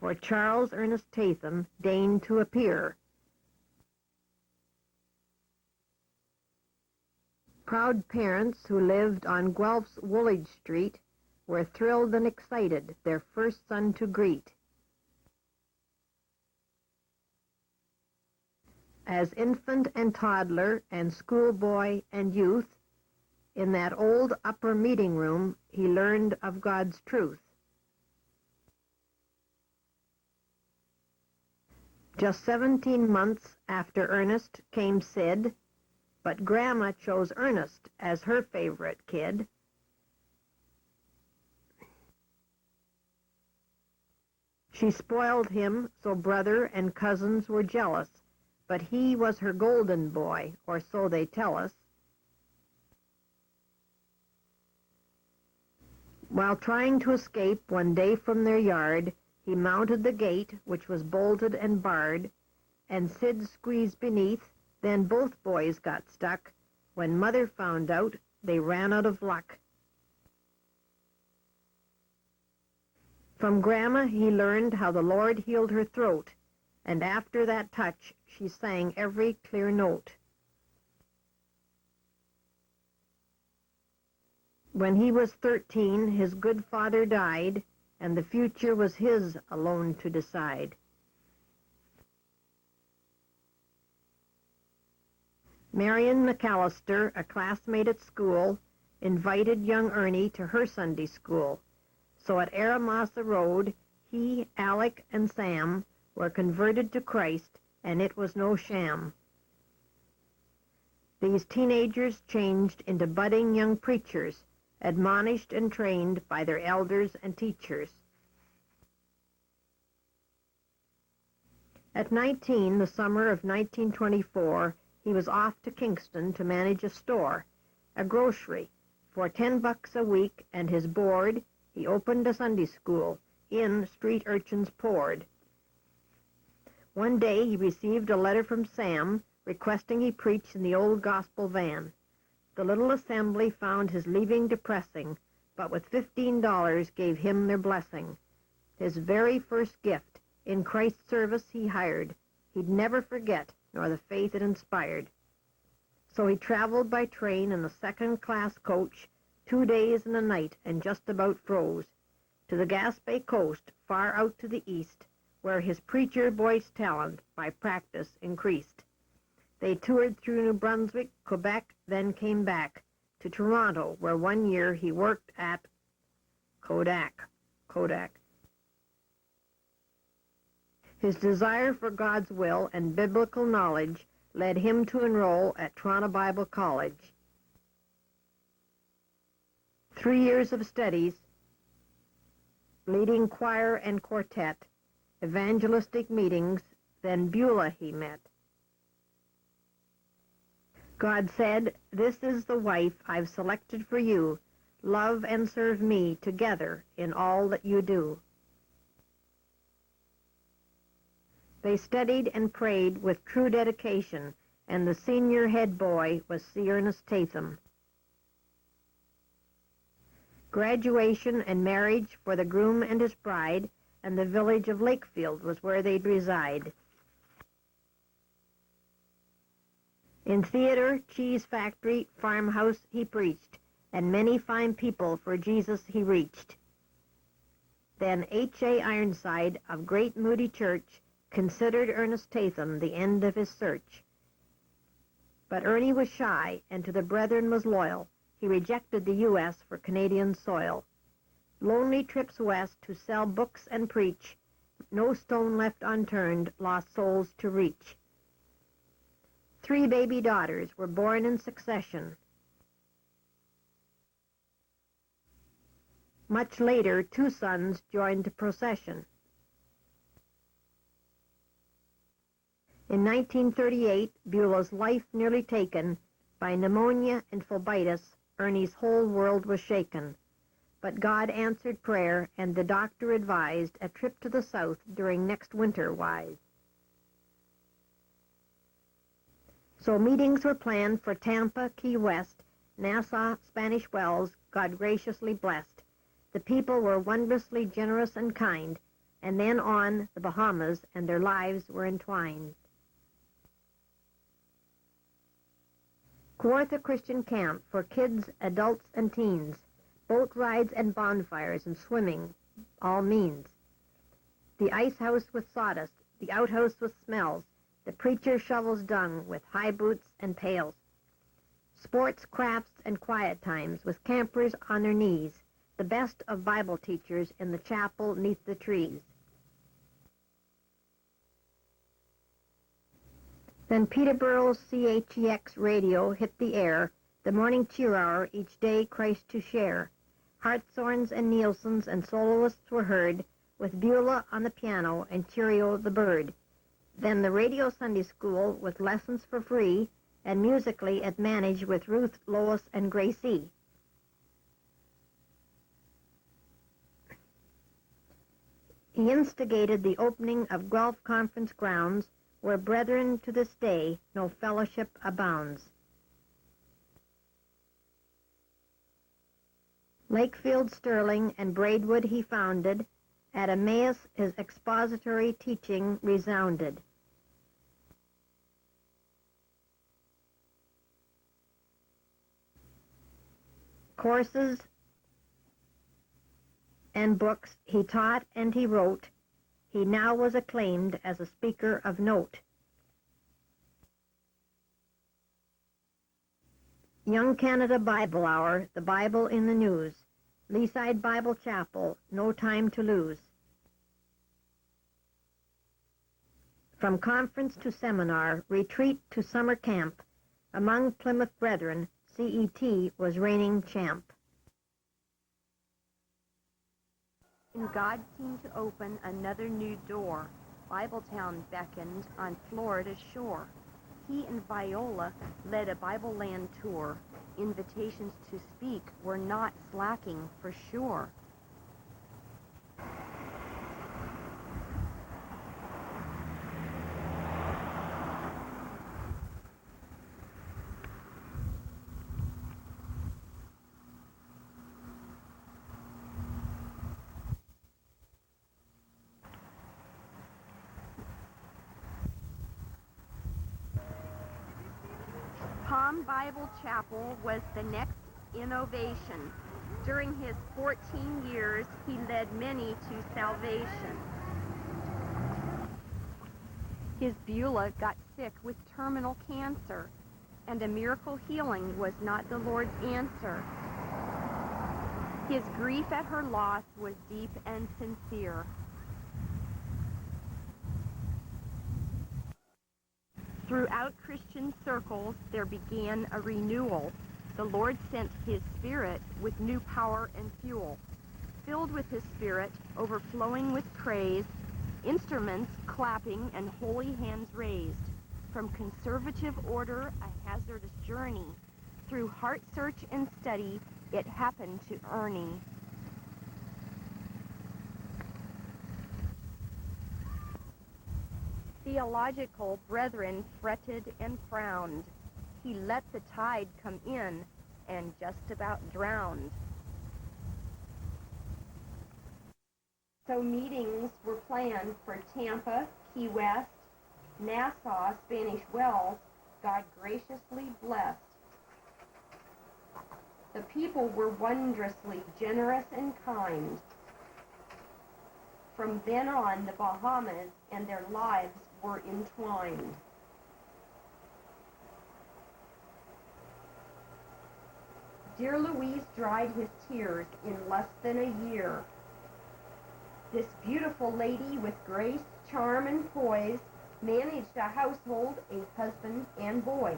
for Charles Ernest Tatham deigned to appear. Proud parents who lived on Guelph's Woolwich Street were thrilled and excited their first son to greet. As infant and toddler and schoolboy and youth, in that old upper meeting room he learned of God's truth. Just 17 months after Ernest came Sid, but Grandma chose Ernest as her favorite kid. She spoiled him so brother and cousins were jealous, but he was her golden boy, or so they tell us. While trying to escape one day from their yard, he mounted the gate, which was bolted and barred, and Sid squeezed beneath. Then both boys got stuck. When Mother found out, they ran out of luck. From Grandma he learned how the Lord healed her throat, and after that touch she sang every clear note. When he was 13, his good father died, and the future was his alone to decide. Marion McAllister, a classmate at school, invited young Ernie to her Sunday school. So at Aramasa Road, he, Alec, and Sam were converted to Christ, and it was no sham. These teenagers changed into budding young preachers, admonished and trained by their elders and teachers. At 19, the summer of 1924, he was off to Kingston to manage a store, a grocery. For $10 a week and his board, he opened a Sunday school. In street urchins poured. One day he received a letter from Sam requesting he preach in the old gospel van. The little assembly found his leaving depressing, but with $15 gave him their blessing. His very first gift, in Christ's service he hired. He'd never forget, nor the faith it inspired. So he traveled by train in a second-class coach, 2 days and a night, and just about froze, to the Gaspé coast, far out to the east, where his preacher boy's talent by practice increased. They toured through New Brunswick, Quebec, then came back to Toronto, where 1 year he worked at Kodak. His desire for God's will and biblical knowledge led him to enroll at Toronto Bible College. 3 years of studies, leading choir and quartet, evangelistic meetings, then Beulah he met. God said, "This is the wife I've selected for you. Love and serve me together in all that you do." They studied and prayed with true dedication, and the senior head boy was C. Ernest Tatham. Graduation and marriage for the groom and his bride, and the village of Lakefield was where they'd reside. In theater, cheese factory, farmhouse he preached, and many fine people for Jesus he reached. Then H.A. Ironside of Great Moody Church considered Ernest Tatham the end of his search. But Ernie was shy, and to the brethren was loyal. He rejected the U.S. for Canadian soil. Lonely trips west to sell books and preach, no stone left unturned, lost souls to reach. 3 baby daughters were born in succession. Much later, 2 sons joined the procession. In 1938, Beulah's life nearly taken by pneumonia and phlebitis, Ernie's whole world was shaken. But God answered prayer, and the doctor advised a trip to the south during next winter wise. So meetings were planned for Tampa, Key West, Nassau, Spanish Wells, God graciously blessed. The people were wondrously generous and kind. and then on the Bahamas, and their lives were entwined. Kawartha Christian Camp for kids, adults, and teens. Boat rides and bonfires and swimming, all means. The ice house with sawdust, the outhouse with smells, the preacher shovels dung with high boots and pails. Sports, crafts, and quiet times with campers on their knees, the best of Bible teachers in the chapel 'neath the trees. Then Peterborough's CHEX radio hit the air, the morning cheer hour, each day Christ to share. Hartshorns and Nielsen's and soloists were heard, with Beulah on the piano and Cheerio the bird. Then the radio Sunday school with lessons for free, and musically it managed with Ruth, Lois, and Gracie. He instigated the opening of Guelph Conference grounds, where brethren to this day no fellowship abounds. Lakefield, Sterling, and Braidwood he founded. At Emmaus his expository teaching resounded. Courses and books he taught and he wrote. He now was acclaimed as a speaker of note. Young Canada Bible Hour, the Bible in the news. Leaside Bible Chapel, no time to lose. From conference to seminar, retreat to summer camp, among Plymouth brethren, CET was reigning champ. And God seemed to open another new door. Bibletown beckoned on Florida's shore. He and Viola led a Bible land tour. Invitations to speak were not slacking for sure. Palm Bible Chapel was the next innovation. During his 14 years, he led many to salvation. His Beulah got sick with terminal cancer, and a miracle healing was not the Lord's answer. His grief at her loss was deep and sincere. Throughout Christian circles, there began a renewal. The Lord sent his Spirit with new power and fuel. Filled with his Spirit, overflowing with praise, instruments clapping and holy hands raised. From conservative order, a hazardous journey. Through heart search and study, it happened to Ernie. Theological brethren fretted and frowned. He let the tide come in and just about drowned. So meetings were planned for Tampa, Key West, Nassau, Spanish Wells, God graciously blessed. The people were wondrously generous and kind. From then on, the Bahamas and their lives were entwined. Dear Louise dried his tears in less than a year. This beautiful lady with grace, charm, and poise managed a household, a husband, and boys.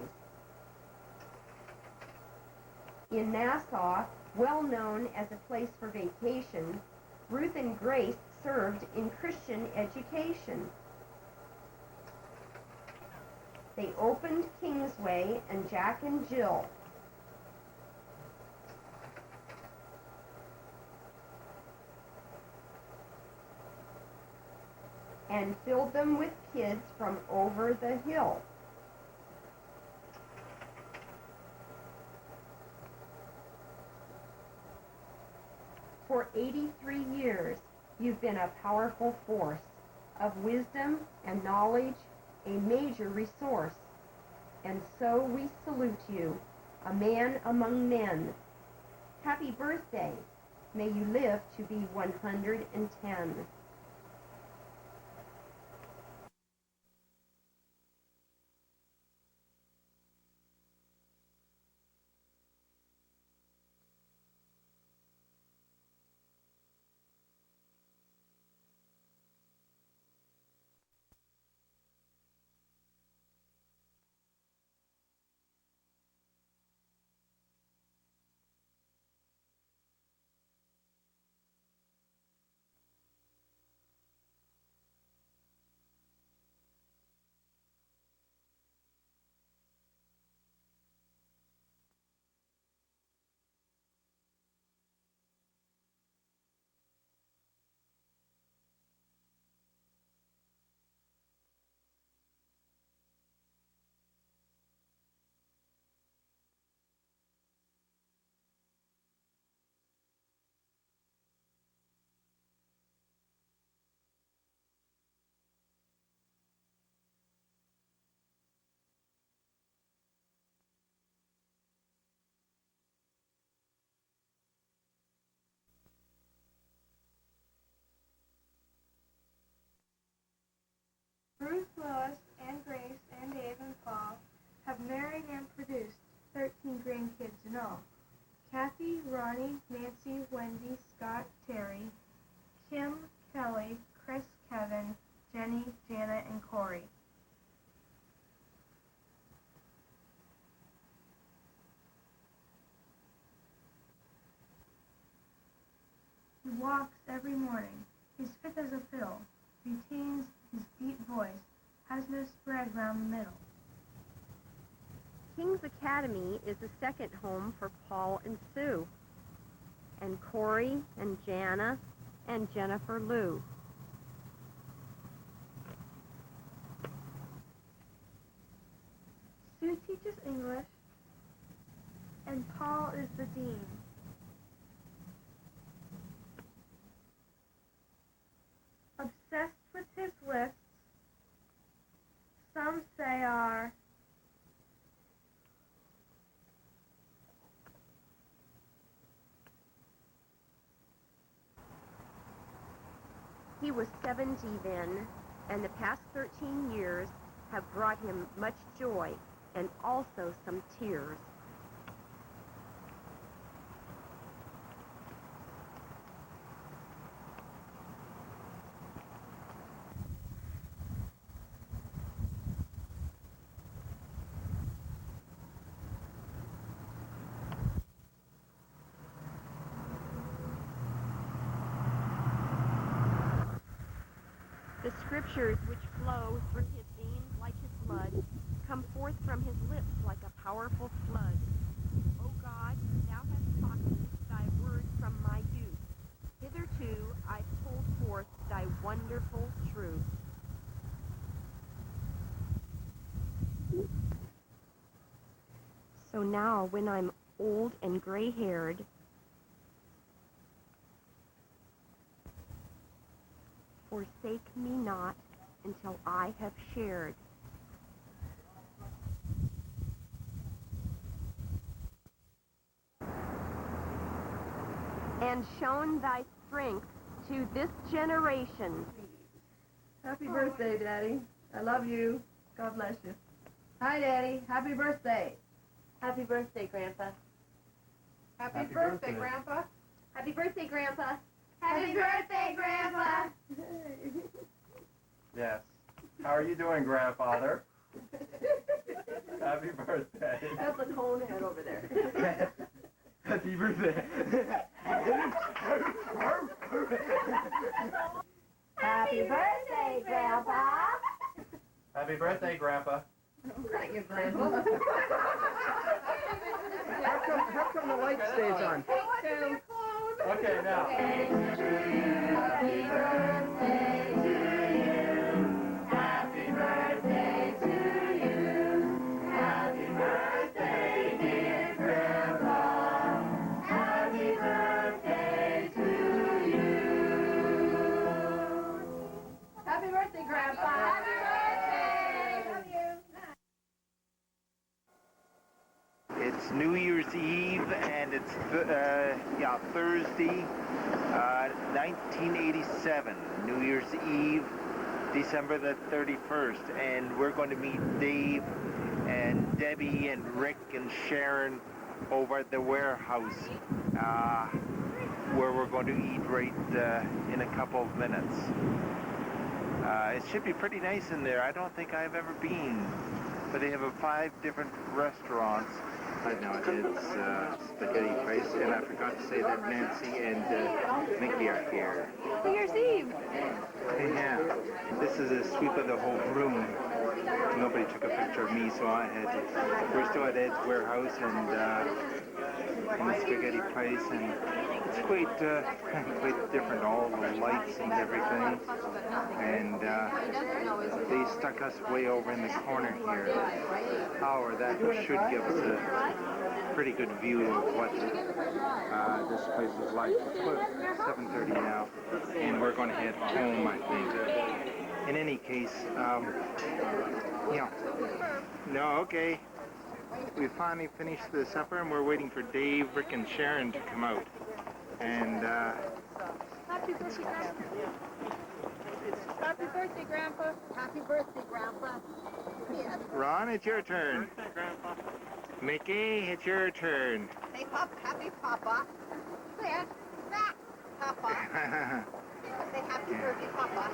In Nassau, well known as a place for vacation, Ruth and Grace served in Christian education. They opened Kingsway and Jack and Jill. And filled them with kids from over the hill. For 83 years, You've been a powerful force of wisdom and knowledge, a major resource. And so we salute you, a man among men. Happy birthday. May you live to be 110. Bruce, Lois, and Grace, and Dave and Paul have married and produced 13 grandkids in all. Kathy, Ronnie, Nancy, Wendy, Scott, Terry, Kim, Kelly, Chris, Kevin, Jenny, Janet, and Corey. He walks every morning. He's fit as a fiddle, retains his deep voice, has no spread round the middle. King's Academy is the second home for Paul and Sue, and Corey and Jana and Jennifer Lou. Sue teaches English, and Paul is the dean. Obsessed with his lists, some say are He was 70 then, and the past 13 years have brought him much joy and also some tears. The scriptures which flow through his veins like his blood come forth from his lips like a powerful flood. O God, thou hast taught me thy word from my youth. Hitherto I've told forth thy wonderful truth. So now when I'm old and gray-haired, forsake me not until I have shared and shown thy strength to this generation. Happy birthday, Daddy. I love you. God bless you. Hi, Daddy. Happy birthday. Happy birthday, Grandpa. Happy birthday, Grandpa. Happy birthday, Grandpa. Happy birthday, Grandpa! Yes. How are you doing, Grandfather? Happy birthday. That's the cone head over there. Happy birthday. Happy birthday, Grandpa! Happy birthday, Grandpa. Thank you, Grandpa. How come the light stays on? Okay, now. Happy birthday to you. Happy birthday to you. Happy birthday, dear Grandpa. Happy birthday to you. It's New Year's Eve, and it's Thursday, 1987. New Year's Eve, December the 31st, and we're going to meet Dave and Debbie and Rick and Sharon over at the warehouse, where we're going to eat right in a couple of minutes. It should be pretty nice in there. I don't think I've ever been, but they have 5 different restaurants. Right now it's spaghetti place, and I forgot to say that Nancy and Mickey are here. New Year's Eve. Yeah, this is a sweep of the whole room. Nobody took a picture of me, so I had to. We're still at Ed's warehouse and the spaghetti place, and it's quite different. All the lights and everything, and they stuck us way over in the corner here. However, that should give us a pretty good view of what this place is like. It's about 7:30 now, and we're going to head home, I think. In any case, okay. We finally finished the supper, and we're waiting for Dave, Rick, and Sharon to come out. And, Happy birthday, Grandpa. Happy birthday, Grandpa. Happy birthday, Grandpa. Ron, it's your turn. Mickey, it's your turn. Say, happy Papa. Say it. Papa. Say happy birthday, Papa.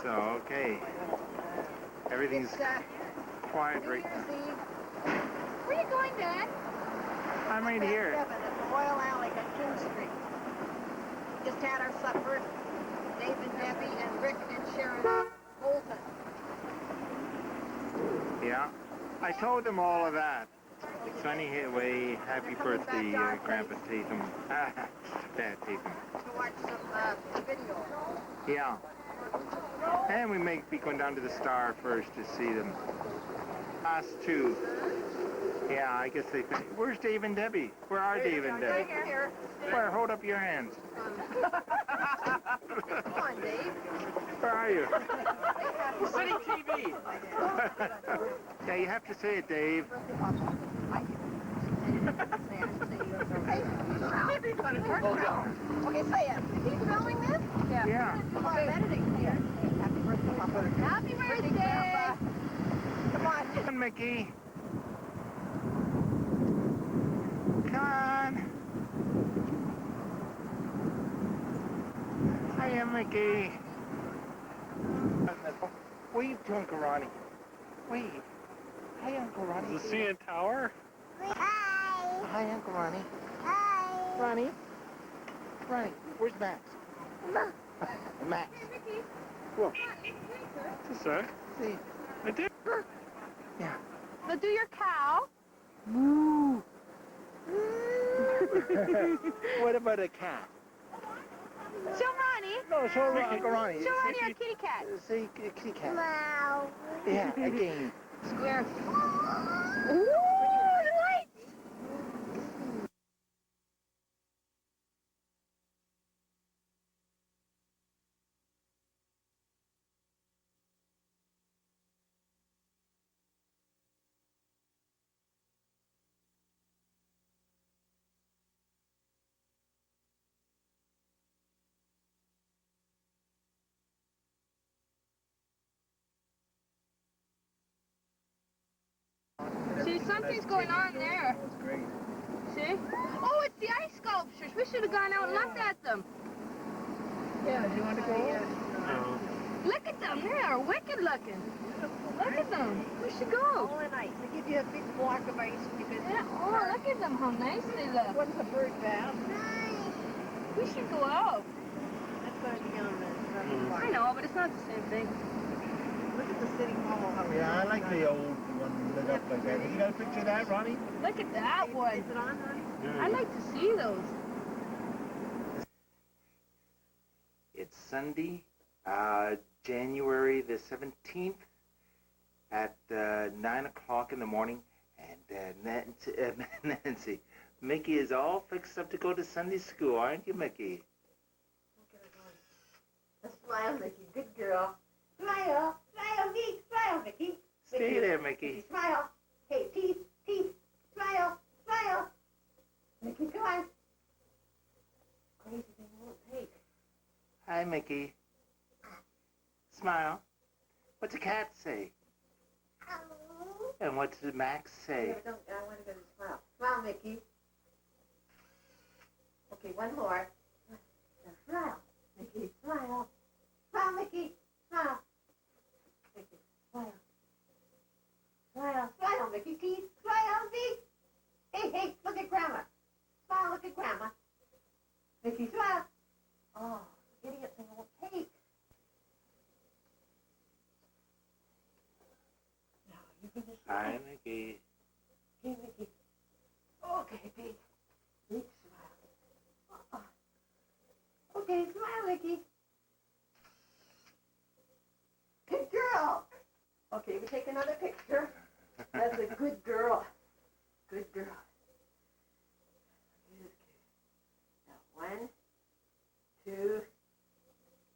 So, okay. Everything's quiet right now. Where are you going, Dad? I'm right here. At the Royal Alley on King Street. We just had our supper. Dave and Debbie and Rick and Sharon Bolton. Yeah, I told them all of that. So anyway, happy birthday, Grandpa Tatham. Dad Tatham. To watch some video. Yeah. And we may be going down to the Star first to see them. Us too. Yeah, I guess they think. Where's Dave and Debbie? Where are Dave and Debbie? Here. Where? Hold up your hands. Come on, Dave. Where are you? City TV. Yeah, you have to say it, Dave. Okay, say it. Is he filming this? Yeah. I'm editing here. Happy birthday, Papa. Happy birthday. Come on. Come on, Mickey. Come on. Hiya, Mickey. Wave to Uncle Ronnie. Wave. Hi, Uncle Ronnie. The CN Tower? Hi, Uncle Ronnie. Hi. Ronnie? Ronnie, where's Max? Max. Whoa. Just a sec. See. I did. Yeah. Now do your cow. Moo. What about a cat? Show Ronnie. No, show Uncle Ronnie. Show Ronnie our kitty cat. Say kitty cat. Wow. Yeah, again. Square. Ooh, the lights. See, something's going on there. That's great. See? Oh, it's the ice sculptures. We should have gone out and looked at them. Yeah, do you want to go? No. Look at them. They are wicked looking. Look at them. We should go. All in ice. They give you a big block of ice. You can. Yeah, oh, look at them. How nice they look. What's the bird bath? We should go out. That's going to be on the I know, but it's not the same thing. Look at the city hall. How Yeah, I like the old one lit up like that. Have you got a picture of that, Ronnie? Look at that one. Is it on, Ronnie? I'd like to see those. It's Sunday, January the 17th at 9 o'clock in the morning, and Nancy, Mickey is all fixed up to go to Sunday school, aren't you, Mickey? Smile, Mickey. Good girl. Smile. Smile, Mickey. Smile, Mickey. Stay there, Mickey. Smile. Hey, teeth. Teeth. Smile. Mickey. Smile. What's a cat say? And what does Max say? I want to go to smile. Smile, Mickey. Okay, one more. Now smile, Mickey. Smile. Smile, Mickey. Smile. Mickey, smile. Smile. Smile, Mickey. Please. Smile, Mickey. Hey, look at Grandma. Smile, look at Grandma. Mickey, smile. Oh, idiot thing won't take. Now, you can just smile. Hi, Mickey. Hey, Mickey. Okay, big smile. Okay, smile, Mickey. Good girl. Okay, we take another picture. That's a good girl. Good girl. Now, 1, 2.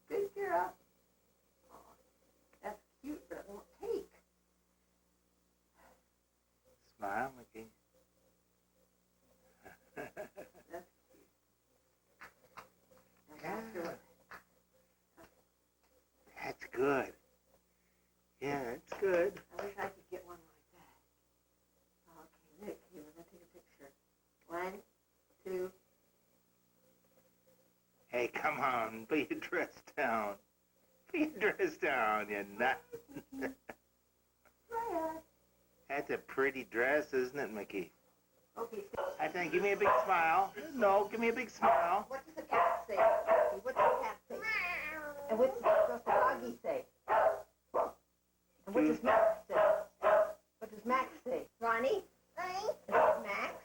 Good girl. Oh, that's cute, but it won't take. Smile, Mickey. That's cute. Now, back to it. That's good. Yeah, that's good. I wish I could get one like that. Okay, Nick, here, we're going to take a picture. 1, 2. Hey, come on, put your dress down. Put your dress down, you nut. Smile. That's a pretty dress, isn't it, Mickey? Okay, so I think, give me a big smile. No, give me a big smile. what does the cat say? What does the cat say? And what does the doggy say? And what does Max say? What does Max say? Ronnie? Mommy, Is it Max?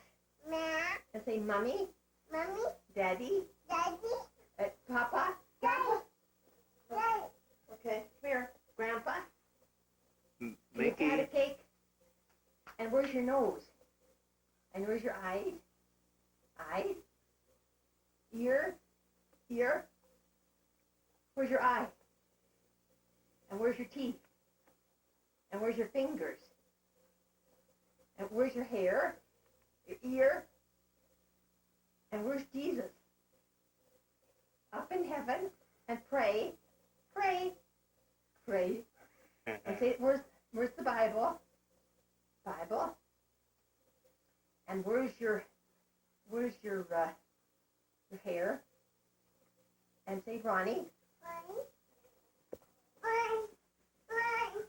Max, And say Mummy? Mommy, Daddy? Daddy, Papa? Grandpa? Daddy. Okay, come here. Grandpa? Can you Mickey. pat a cake? And where's your nose? And where's your eyes? Eyes? Ear? Ear? Where's your eye? And where's your teeth? And where's your fingers? And where's your hair? Your ear? And where's Jesus? Up in heaven and pray, pray, pray. And say, where's the Bible? Bible. And where's your hair? And say, Ronnie. Mommy, Mommy, Mommy,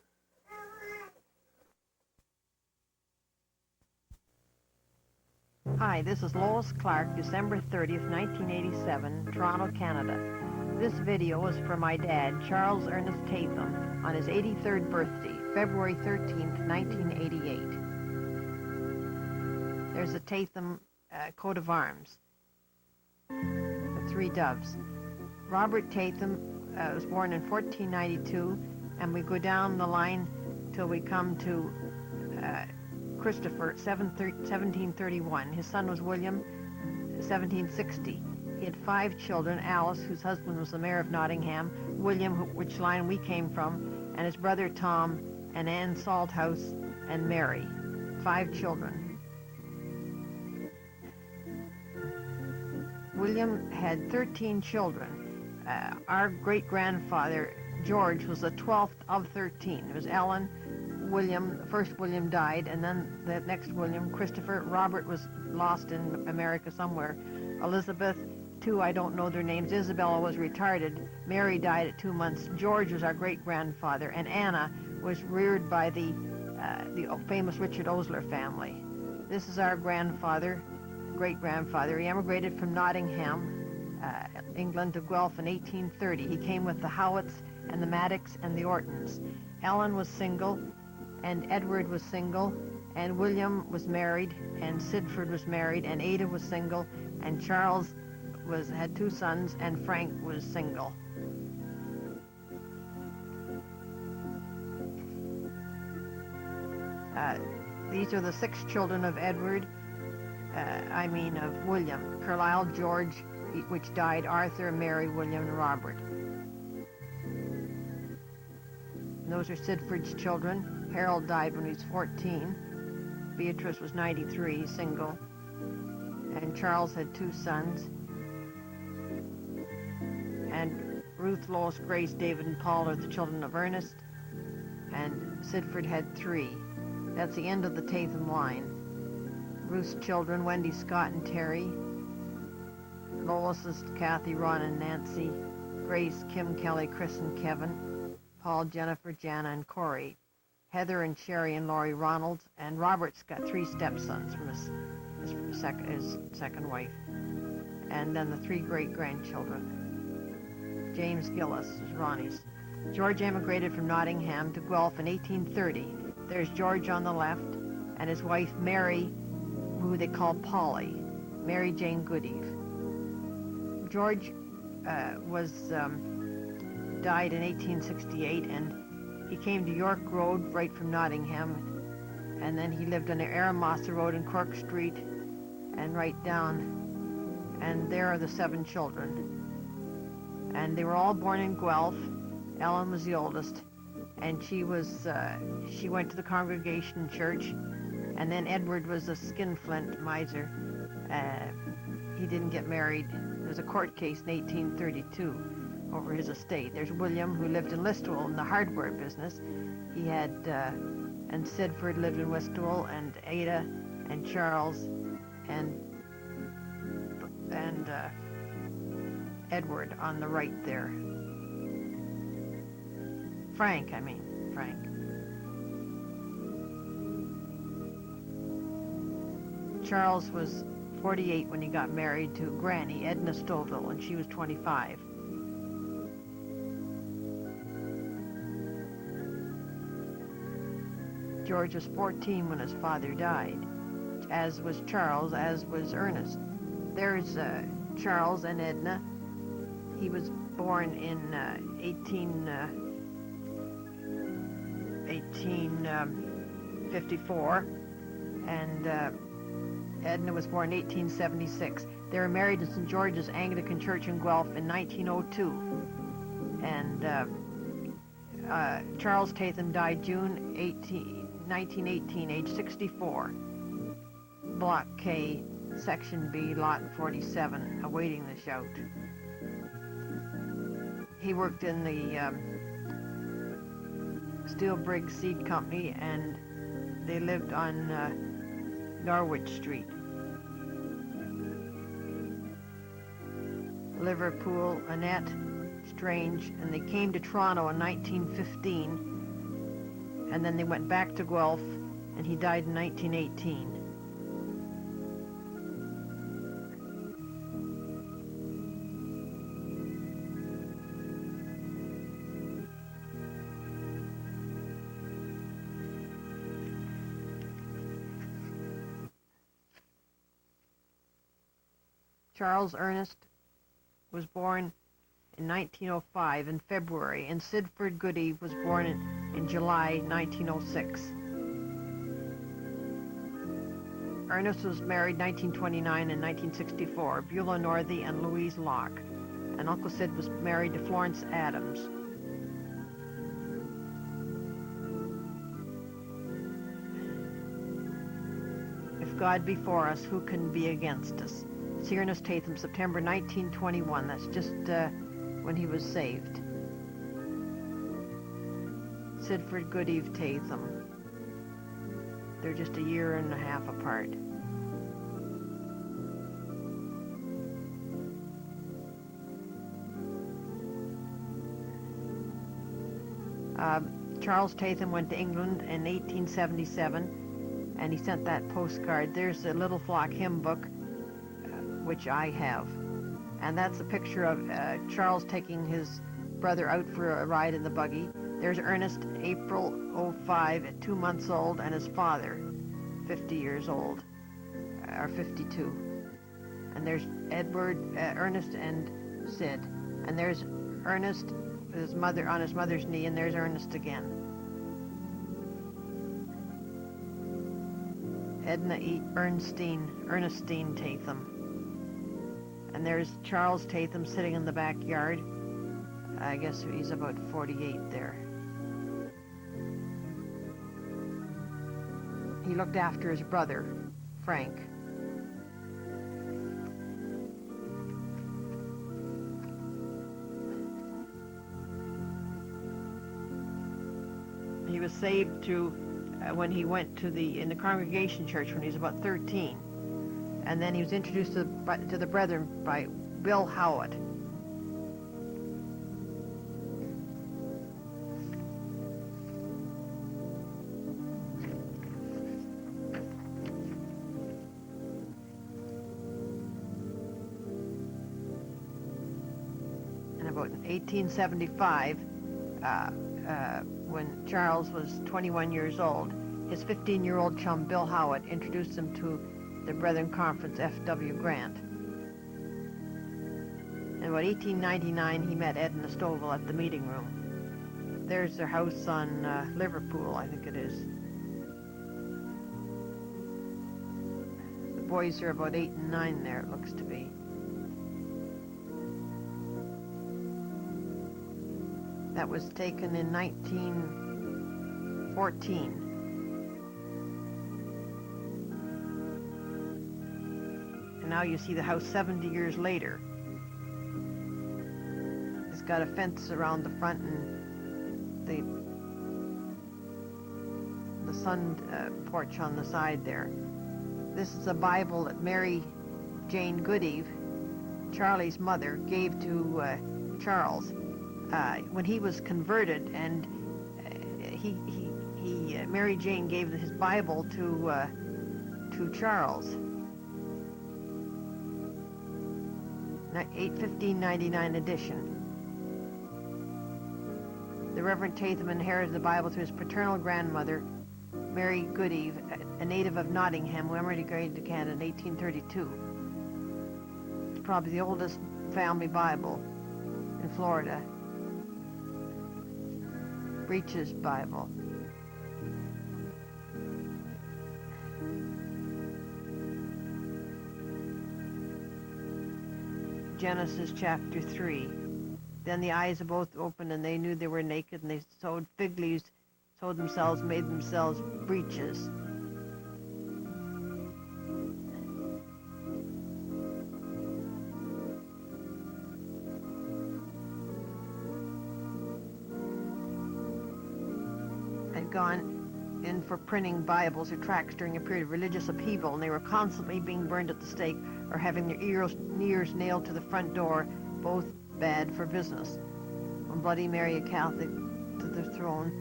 Mommy. Hi, this is Lois Clark, December 30th, 1987, Toronto, Canada. This video is for my dad, Charles Ernest Tatham, on his 83rd birthday, February 13th, 1988. There's a Tatham coat of arms, the 3 doves. Robert Tatham was born in 1492, and we go down the line till we come to Christopher, 1731. His son was William, 1760. He had 5 children: Alice, whose husband was the mayor of Nottingham; William, which line we came from, and his brother Tom, and Anne Salthouse, and Mary. 5 children. William had 13 children. Our great-grandfather, George, was the 12th of 13. It was Ellen, William, the first William died, and then the next William, Christopher. Robert was lost in America somewhere. Elizabeth, 2, I don't know their names. Isabella was retarded. Mary died at 2 months. George was our great-grandfather, and Anna was reared by the famous Richard Osler family. This is our grandfather, great-grandfather. He emigrated from Nottingham, England, to Guelph in 1830. He came with the Howitts and the Maddocks and the Ortons. Ellen was single, and Edward was single, and William was married, and Sidford was married, and Ada was single, and Charles had 2 sons, and Frank was single. These are the 6 children of Edward, of William: Carlisle, George, which died, Arthur, Mary, William, and Robert. And those are Sidford's children. Harold died when he was 14. Beatrice was 93, single. And Charles had 2 sons. And Ruth, Lois, Grace, David, and Paul are the children of Ernest, and Sidford had 3. That's the end of the Tatham line. Ruth's children, Wendy, Scott, and Terry. Lois's, Kathy, Ron, and Nancy. Grace, Kim, Kelly, Chris, and Kevin. Paul, Jennifer, Jana, and Corey. Heather and Sherry and Laurie Ronalds. And Robert's got 3 stepsons from his second wife. And then the 3 great-grandchildren. James Gillis is Ronnie's. George emigrated from Nottingham to Guelph in 1830. There's George on the left, and his wife Mary, who they call Polly, Mary Jane Goodeve. George died in 1868, and he came to York Road right from Nottingham, and then he lived on the Aramossa Road in Cork Street, and right down, and there are the 7 children. And they were all born in Guelph. Ellen was the oldest, and she went to the Congregation Church, and then Edward was a skinflint miser. He didn't get married. There was a court case in 1832 over his estate. There's William, who lived in Listowel in the hardware business. He had, and Sidford lived in Listowel, and Ada, and Charles, and Edward on the right there. Frank. Charles was 48 when he got married to Granny, Edna Stoville, and she was 25. George was 14 when his father died, as was Charles, as was Ernest. There's Charles and Edna. He was born in 1854, and Edna was born in 1876. They were married in St. George's Anglican Church in Guelph in 1902. And Charles Tatham died June 1918, age 64. Block K, Section B, Lot 47, awaiting the shout. He worked in the Steel Briggs Seed Company, and they lived on Norwich Street. Liverpool, Annette, Strange, and they came to Toronto in 1915, and then they went back to Guelph, and he died in 1918. Charles Ernest was born in 1905 in February, and Sidford Goodeve was born in July 1906. Ernest was married 1929 and 1964, Beulah Northey and Louise Locke, and Uncle Sid was married to Florence Adams. If God be for us, who can be against us? It's Ernest Tatham, September 1921. That's just when he was saved. Sidford Goodeve Tatham. They're just a year and a half apart. Charles Tatham went to England in 1877, and he sent that postcard. There's a Little Flock hymn book, which I have. And that's a picture of Charles taking his brother out for a ride in the buggy. There's Ernest, April 05, at 2 months old, and his father, 50 years old, or 52. And there's Edward, Ernest, and Sid. And there's Ernest, his mother, on his mother's knee, and there's Ernest again. Edna Ernestine Tatham. And there's Charles Tatham sitting in the backyard. I guess he's about 48 there. He looked after his brother, Frank. He was saved through when he went in the congregation church when he was about 13. And then he was introduced to the brethren by Bill Howitt. And about 1875, when Charles was 21 years old, his 15-year-old chum Bill Howitt introduced him to the Brethren Conference F.W. Grant. In about 1899, he met Edna Stovall at the meeting room. There's their house on Liverpool, I think it is. The boys are about 8 and 9 there, it looks to be. That was taken in 1914. And now you see the house 70 years later. It's got a fence around the front and the sun porch on the side there. This is a Bible that Mary Jane Goodeve, Charlie's mother, gave to Charles when he was converted, and Mary Jane gave his Bible to Charles. 1599 edition. The Reverend Tatham inherited the Bible through his paternal grandmother, Mary Goodeve, a native of Nottingham, who emigrated to Canada in 1832. It's probably the oldest family Bible in Florida. Breeches Bible. Genesis chapter 3. Then the eyes of both opened, and they knew they were naked, and they sewed fig leaves, made themselves breeches. Had gone in for printing Bibles or tracts during a period of religious upheaval, and they were constantly being burned at the stake or having their ears nailed to the front door, both bad for business. When Bloody Mary, a Catholic, to the throne,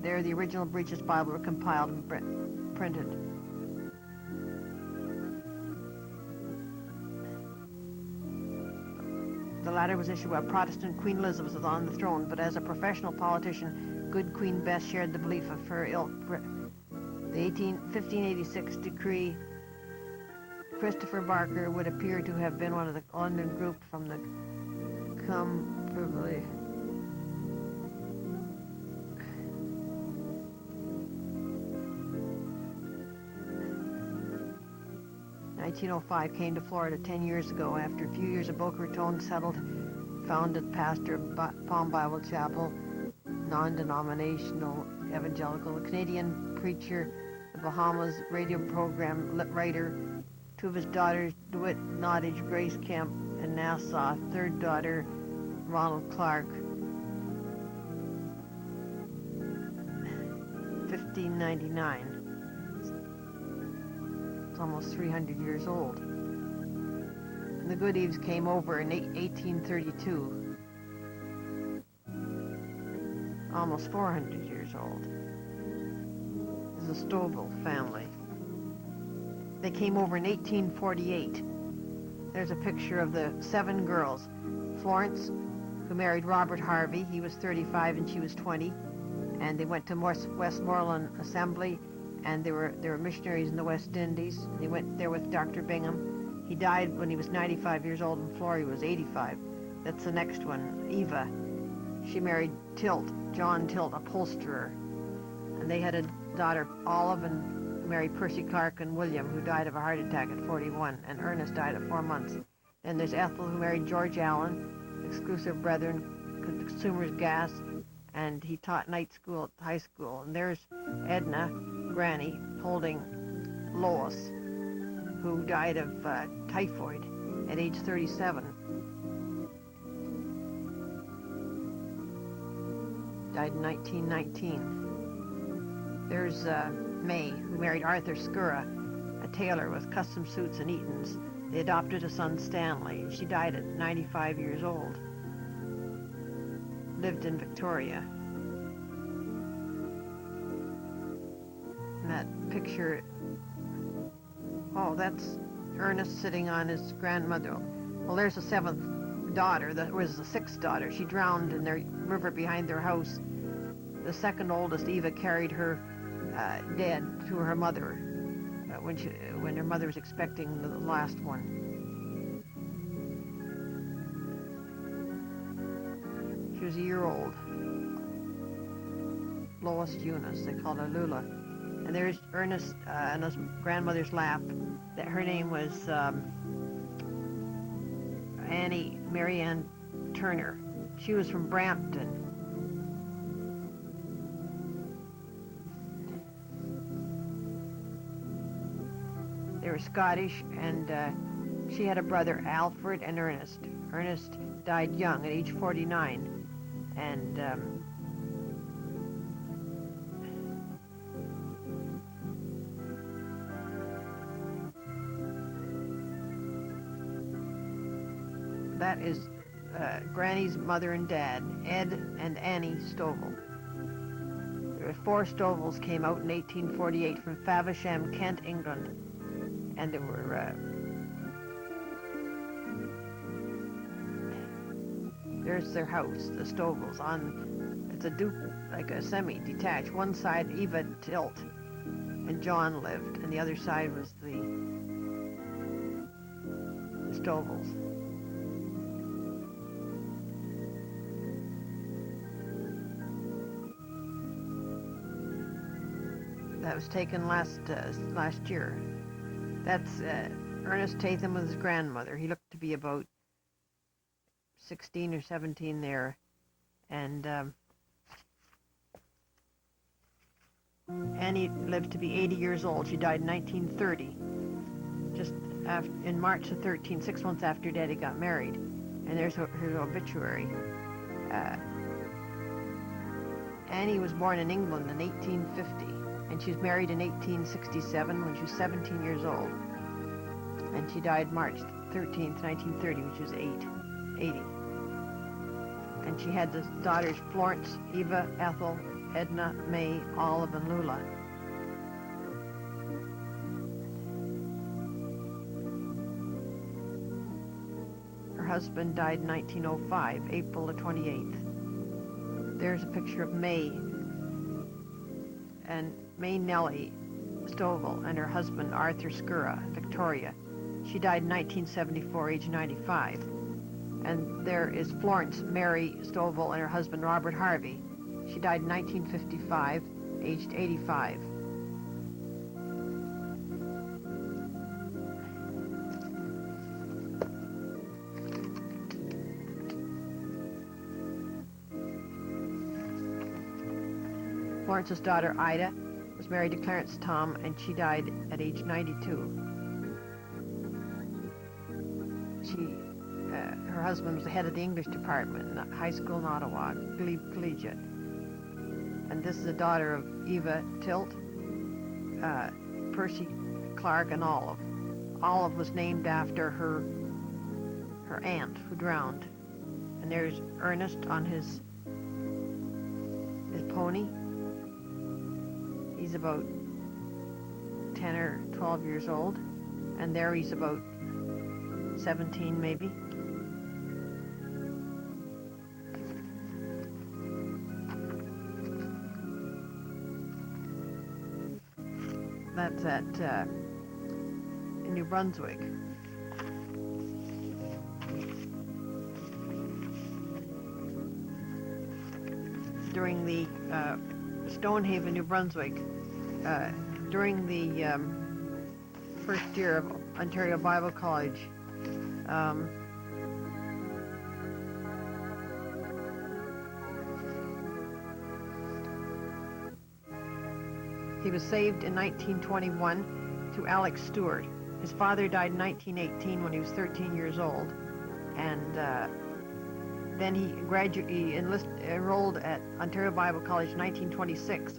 there the original Breeches Bible were compiled and printed. The latter was issued by Protestant Queen Elizabeth was on the throne, but as a professional politician, good Queen Bess shared the belief of her ilk. The 1586 decree, Christopher Barker would appear to have been one of the London group from the Cumberland. 1905 came to Florida 10 years ago after a few years of Boca Raton, settled, founded pastor of Palm Bible Chapel, non-denominational evangelical, a Canadian preacher, the Bahamas radio program writer, two of his daughters, DeWitt Nottage, Grace Kemp, and Nassau, third daughter, Ronald Clark. 1599. It's almost 300 years old. And the Goodeves came over in 1832. Almost 400 years old. This is a Stovall family. They came over in 1848. There's a picture of the 7 girls. Florence, who married Robert Harvey. He was 35 and she was 20. And they went to Westmoreland Assembly, and they were missionaries in the West Indies. They went there with Dr. Bingham. He died when he was 95 years old, and Florrie was 85. That's the next one, Eva. She married John Tilt, upholsterer. And they had a daughter, Olive, and married Percy Clark and William, who died of a heart attack at 41, and Ernest died at 4 months. Then there's Ethel, who married George Allen, exclusive brethren, Consumers Gas, and he taught night school at high school. And there's Edna, Granny, holding Lois, who died of typhoid at age 37. died in 1919. There's May, who married Arthur Skura, a tailor with custom suits and Eatons. They adopted a son, Stanley. She died at 95 years old. Lived in Victoria. And that picture, oh, that's Ernest sitting on his grandmother. Well, there's the seventh daughter. That was the sixth daughter. She drowned in the river behind their house. The second oldest, Eva, carried her dead to her mother when her mother was expecting the last one. She was a year old. Lois Eunice, they called her Lula. And there's Ernest on his grandmother's lap. That her name was Mary Ann Turner. She was from Brampton. They were Scottish, and she had a brother, Alfred, and Ernest. Ernest died young at age 49, and that is Granny's mother and dad, Ed and Annie Stovall. There were 4 Stovals came out in 1848 from Faversham, Kent, England, and there were there's their house, the Stovals. It's a like a semi-detached. One side Eva Tilt and John lived, and the other side was the Stovals. That was taken last year. That's Ernest Tatham with his grandmother. He looked to be about 16 or 17 there, and Annie lived to be 80 years old. She died in 1930, just in March the 13th, 6 months after Daddy got married. And there's her obituary. Annie was born in England in 1850. And she was married in 1867 when she was 17 years old. And she died March 13th, 1930, which was 80. And she had the daughters Florence, Eva, Ethel, Edna, May, Olive, and Lula. Her husband died in 1905, April the 28th. There's a picture of May and May Nellie Stovall and her husband Arthur Skura, Victoria. She died in 1974, age 95. And there is Florence Mary Stovall and her husband Robert Harvey. She died in 1955, aged 85. Florence's daughter Ida was married to Clarence Tom, and she died at age 92. Her husband was the head of the English department in the high school in Ottawa, Glebe Collegiate. And this is the daughter of Eva Tilt, Percy Clark, and Olive. Olive was named after her aunt who drowned. And there's Ernest on his pony. He's about 10 or 12 years old, and there he's about 17 maybe. That's at in New Brunswick. During the Stonehaven, New Brunswick, during the first year of Ontario Bible College, he was saved in 1921 through Alex Stewart. His father died in 1918 when he was 13 years old, and then he enrolled at Ontario Bible College in 1926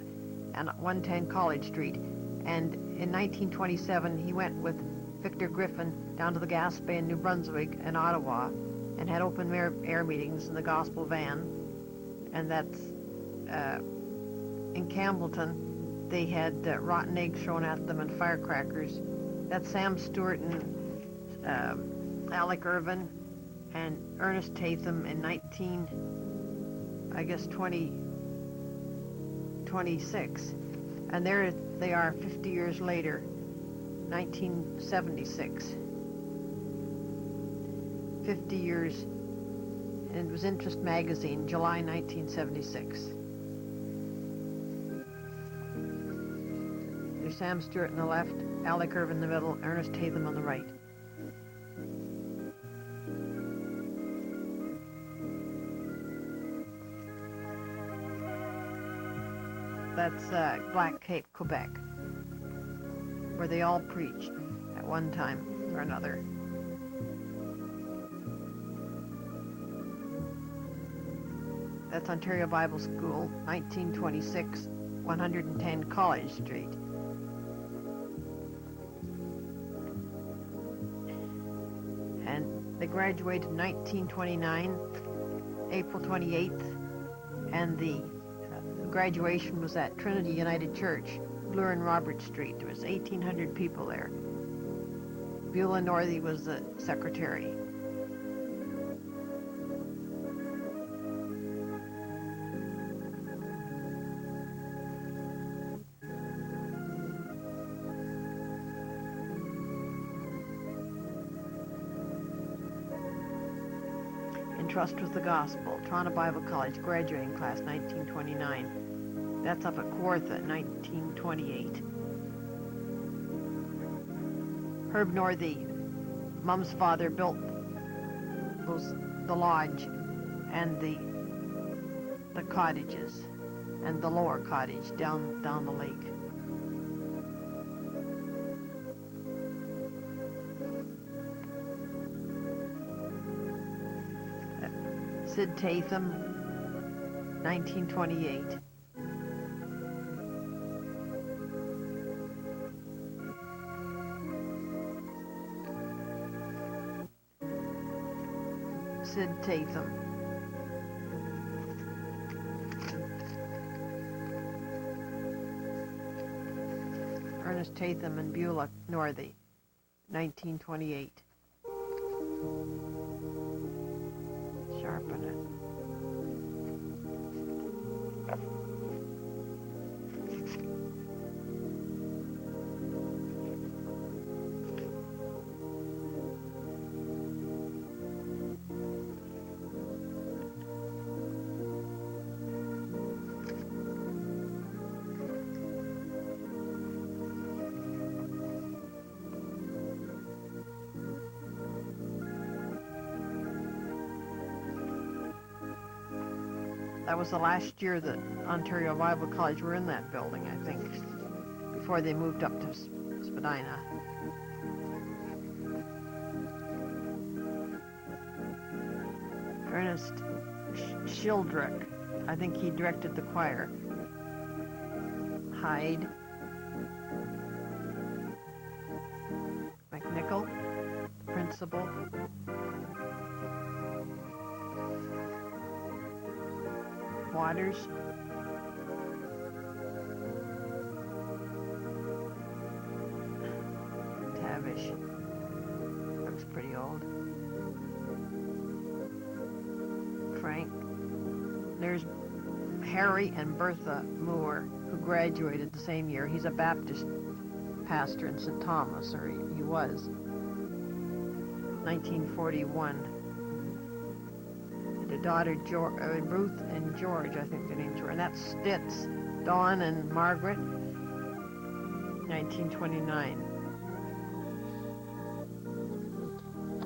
and 110 College Street. And in 1927, he went with Victor Griffin down to the Gaspé in New Brunswick and Ottawa and had open air meetings in the gospel van. And that's in Campbellton, they had rotten eggs thrown at them and firecrackers. That's Sam Stewart and Alec Irvin and Ernest Tatham in 2026. And there they are 50 years later, 1976. 50 years, and it was Interest Magazine, July 1976. There's Sam Stewart on the left, Alec Irvin in the middle, Ernest Tatham on the right. That's Black Cape, Quebec, where they all preached at one time or another. That's Ontario Bible School, 1926, 110 College Street. And they graduated in 1929, April 28th, and the graduation was at Trinity United Church, Bloor and Robert Street. There was 1,800 people there. Beulah Northey was the secretary. Trust with the Gospel, Toronto Bible College graduating class, 1929. That's up at Kawartha, 1928. Herb Northey, Mum's father, built the lodge and the cottages and the lower cottage down the lake. Sid Tatham, 1928. Sid Tatham. Ernest Tatham and Beulah Northey, 1928. Sharpen it. That was the last year that Ontario Bible College were in that building, I think, before they moved up to Spadina. Ernest Shildrick, I think he directed the choir. Hyde. McNichol, principal. Waters. Tavish. Looks pretty old. Frank. There's Harry and Bertha Moore, who graduated the same year. He's a Baptist pastor in St. Thomas, or he was. 1941. The daughter Ruth and George, I think their names were, and that's Stitz, Dawn and Margaret, 1929.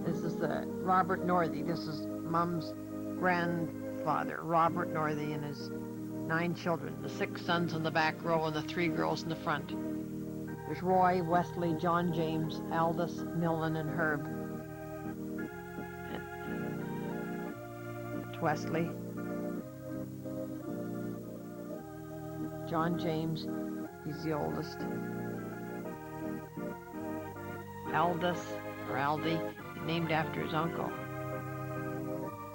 This is Robert Northey. This is Mom's grandfather, Robert Northey, and his 9 children, the 6 sons in the back row and the 3 girls in the front. There's Roy, Wesley, John James, Aldous, Millen, and Herb. That's Wesley. John James, he's the oldest. Aldous, or Aldi, named after his uncle.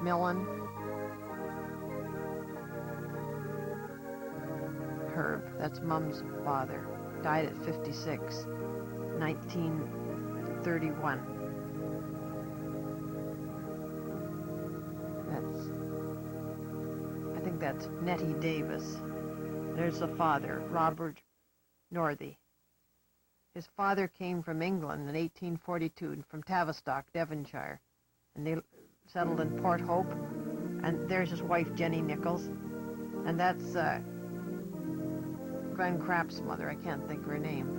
Millen. Herb, that's Mum's father. Died at 56, 1931. I think that's Nettie Davis. There's the father, Robert Northey. His father came from England in 1842, from Tavistock, Devonshire, and they settled in Port Hope. And there's his wife, Jenny Nichols, and that's Glenn Crapp's mother. I can't think of her name.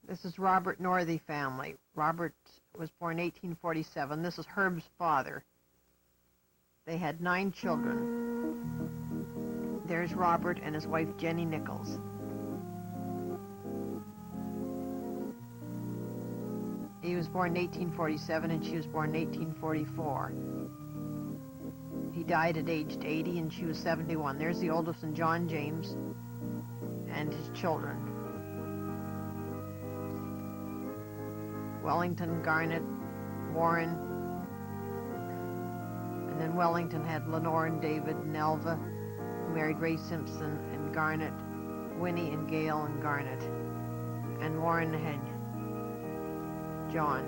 This is Robert Northey family. Robert was born 1847. This is Herb's father. They had 9 children. There's Robert and his wife, Jenny Nichols. He was born in 1847 and she was born in 1844. He died at age 80 and she was 71. There's the oldest one, John James, and his children. Wellington, Garnet, Warren, and then Wellington had Lenore and David and Elva, who married Ray Simpson, and Garnet, Winnie and Gail and Garnet. And Warren had John.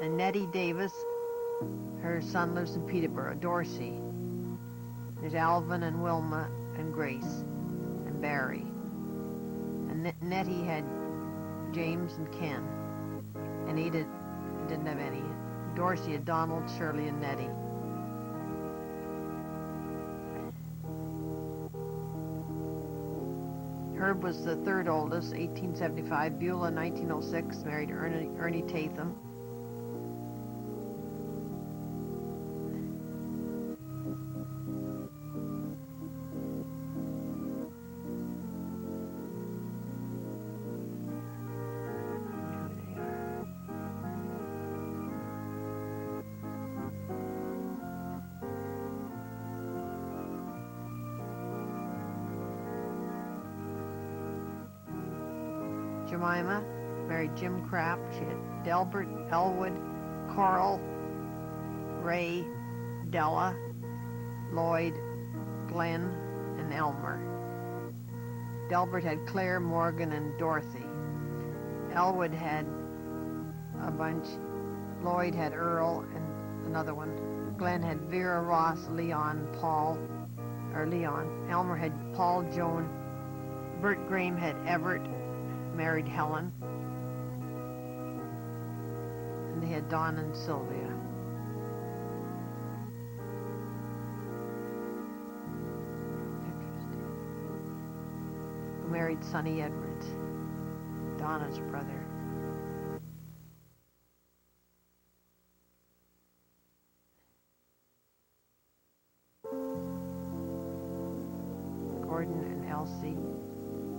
And Nettie Davis, her son lives in Peterborough, Dorsey. There's Alvin and Wilma and Grace and Barry. And Nettie had James and Ken. And Edith didn't have any. Dorsey had Donald, Shirley, and Nettie. Herb was the third oldest, 1875. Beulah, 1906, married Ernie Tatham. Jemima married Jim Crapp. She had Delbert, Elwood, Coral, Ray, Della, Lloyd, Glenn, and Elmer. Delbert had Claire, Morgan, and Dorothy. Elwood had a bunch. Lloyd had Earl and another one. Glenn had Vera, Ross, Leon, Leon. Elmer had Paul, Joan. Bert Graham had Everett, married Helen. And they had Don and Sylvia. Interesting. Who married Sonny Edwards, Donna's brother. Gordon and Elsie.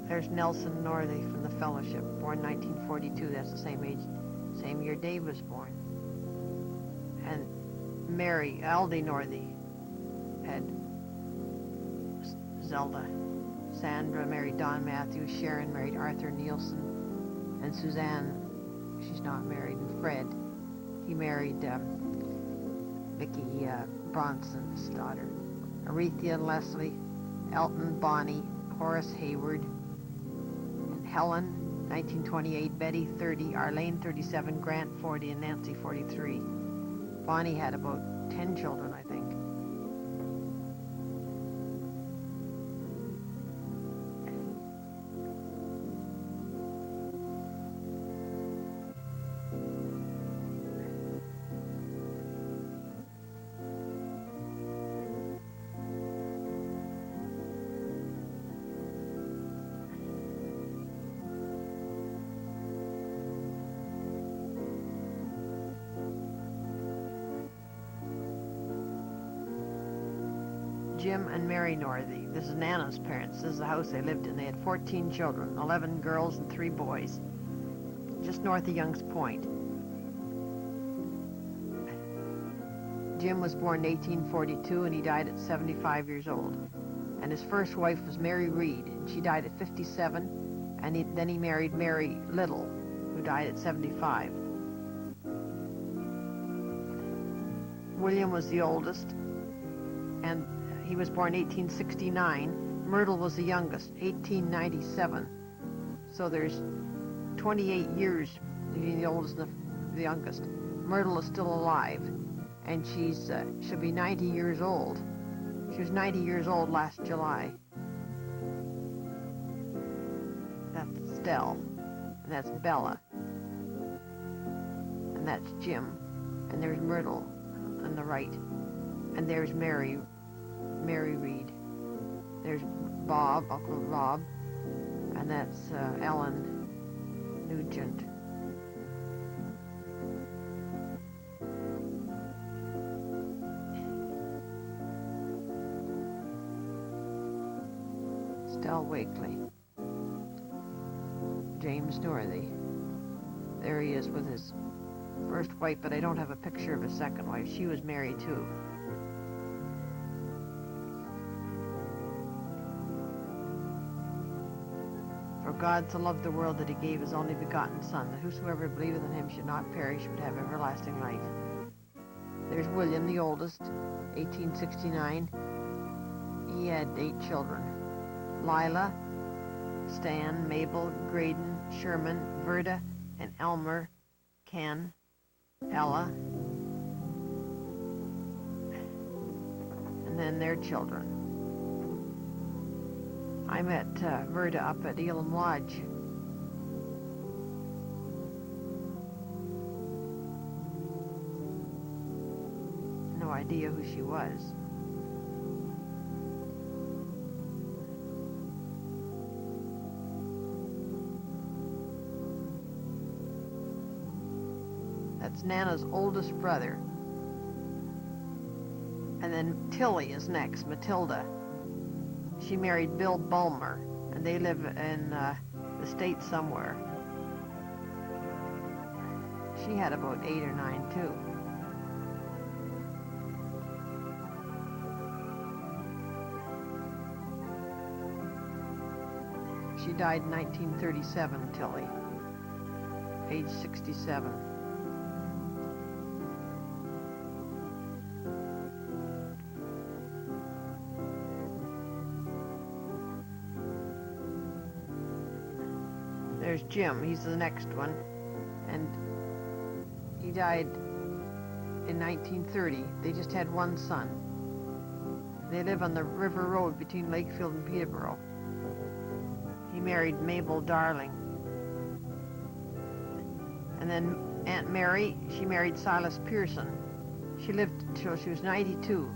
There's Nelson Northey from the Fellowship, born 1942. That's the same year Dave was born. And Mary, Aldi Northey, had Zelda. Sandra married Don Matthews. Sharon married Arthur Nielsen. And Suzanne, she's not married. And Fred, he married Vicky Bronson's daughter. Aretha and Leslie, Elton, Bonnie, Horace Hayward, Helen, 1928, Betty, 30, Arlene, 37, Grant, 40, and Nancy, 43. Bonnie had about 10 children, I think. Jim and Mary Northey. This is Nana's parents. This is the house they lived in. They had 14 children, 11 girls and 3 boys, just north of Young's Point. Jim was born in 1842, and he died at 75 years old. And his first wife was Mary Reed, and she died at 57, and then he married Mary Little, who died at 75. William was the oldest, and he was born 1869. Myrtle was the youngest, 1897. So there's 28 years between the oldest and the youngest. Myrtle is still alive, and she'll be 90 years old. She was 90 years old last July. That's Stell, and that's Bella, and that's Jim, and there's Myrtle on the right, and there's Mary Reed. There's Bob, Uncle Rob, and that's Ellen Nugent. Stell Wakely. James Northey. There he is with his first wife, but I don't have a picture of his second wife. She was married too. For God so loved the world that he gave his only begotten Son, that whosoever believeth in him should not perish, but have everlasting life. There's William, the oldest, 1869. He had 8 children. Lila, Stan, Mabel, Graydon, Sherman, Verda, and Elmer, Ken, Ella, and then their children. I met Verda up at Elam Lodge. No idea who she was. That's Nana's oldest brother. And then Tilly is next, Matilda. She married Bill Bulmer, and they live in the States somewhere. She had about 8 or 9 too. She died in 1937, Tilly, age 67. There's Jim, he's the next one, and he died in 1930. They just had one son. They live on the River Road between Lakefield and Peterborough. He married Mabel Darling. And then Aunt Mary, she married Silas Pearson. She lived till she was 92.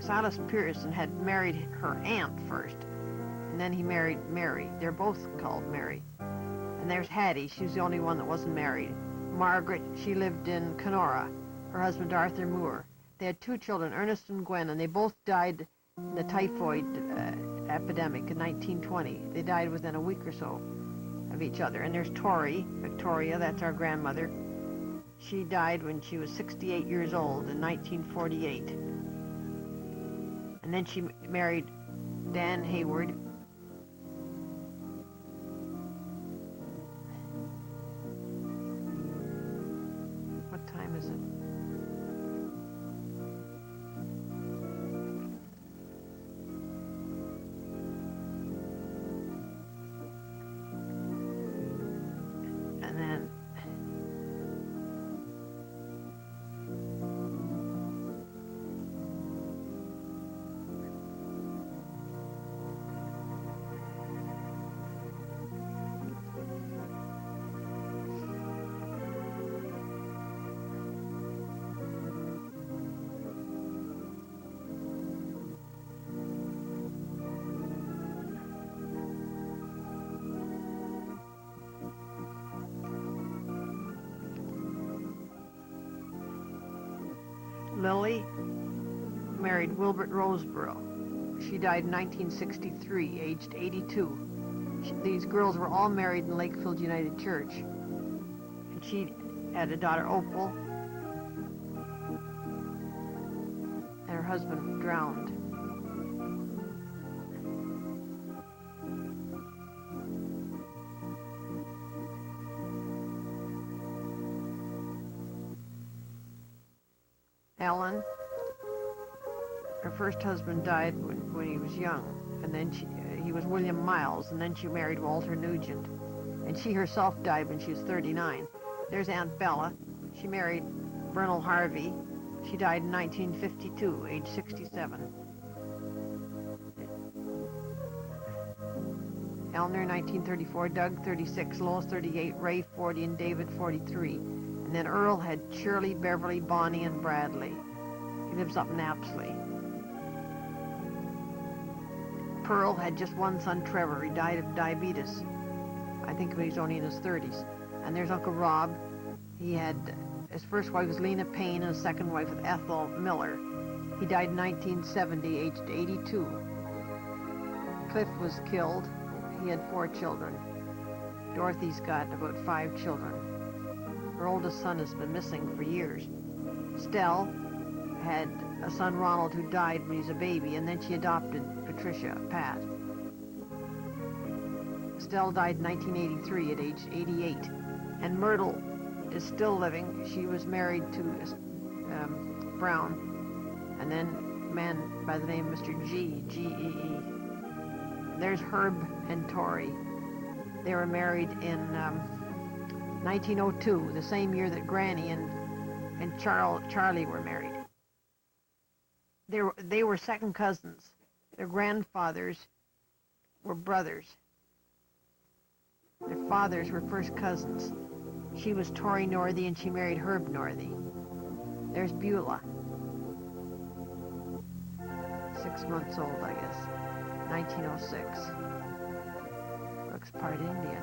Silas Pearson had married her aunt first, and then he married Mary. They're both called Mary. And there's Hattie. She was the only one that wasn't married. Margaret, she lived in Kenora. Her husband, Arthur Moore. They had 2 children, Ernest and Gwen, and they both died in the typhoid epidemic in 1920. They died within a week or so of each other. And there's Tori, Victoria, that's our grandmother. She died when she was 68 years old in 1948. And then she married Dan Hayward. What time is it? And then Lily married Wilbert Roseborough. She died in 1963, aged 82. These girls were all married in Lakefield United Church. And she had a daughter, Opal, and her husband drowned. Ellen, her first husband died when he was young, and then he was William Miles, and then she married Walter Nugent, and she herself died when she was 39. There's Aunt Bella. She married Bernal Harvey. She died in 1952, age 67. Eleanor, 1934, Doug, 36, Lois, 38, Ray, 40, and David, 43. And then Earl had Shirley, Beverly, Bonnie, and Bradley. He lives up in Apsley. Pearl had just one son, Trevor. He died of diabetes. I think when he was only in his 30s. And there's Uncle Rob. He had, his first wife was Lena Payne, and his second wife was Ethel Miller. He died in 1970, aged 82. Cliff was killed. He had 4 children. Dorothy's got about 5 children. Her oldest son has been missing for years. Stell had a son, Ronald, who died when he was a baby, and then she adopted Patricia, Pat. Stell died in 1983 at age 88. And Myrtle is still living. She was married to Brown, and then a man by the name of Mr. G.E.E. There's Herb and Tori. They were married in 1902, the same year that Granny and Charlie were married. They were second cousins. Their grandfathers were brothers. Their fathers were first cousins. She was Tori Northey, and she married Herb Northey. There's Beulah. 6 months old, I guess. 1906. Looks part Indian.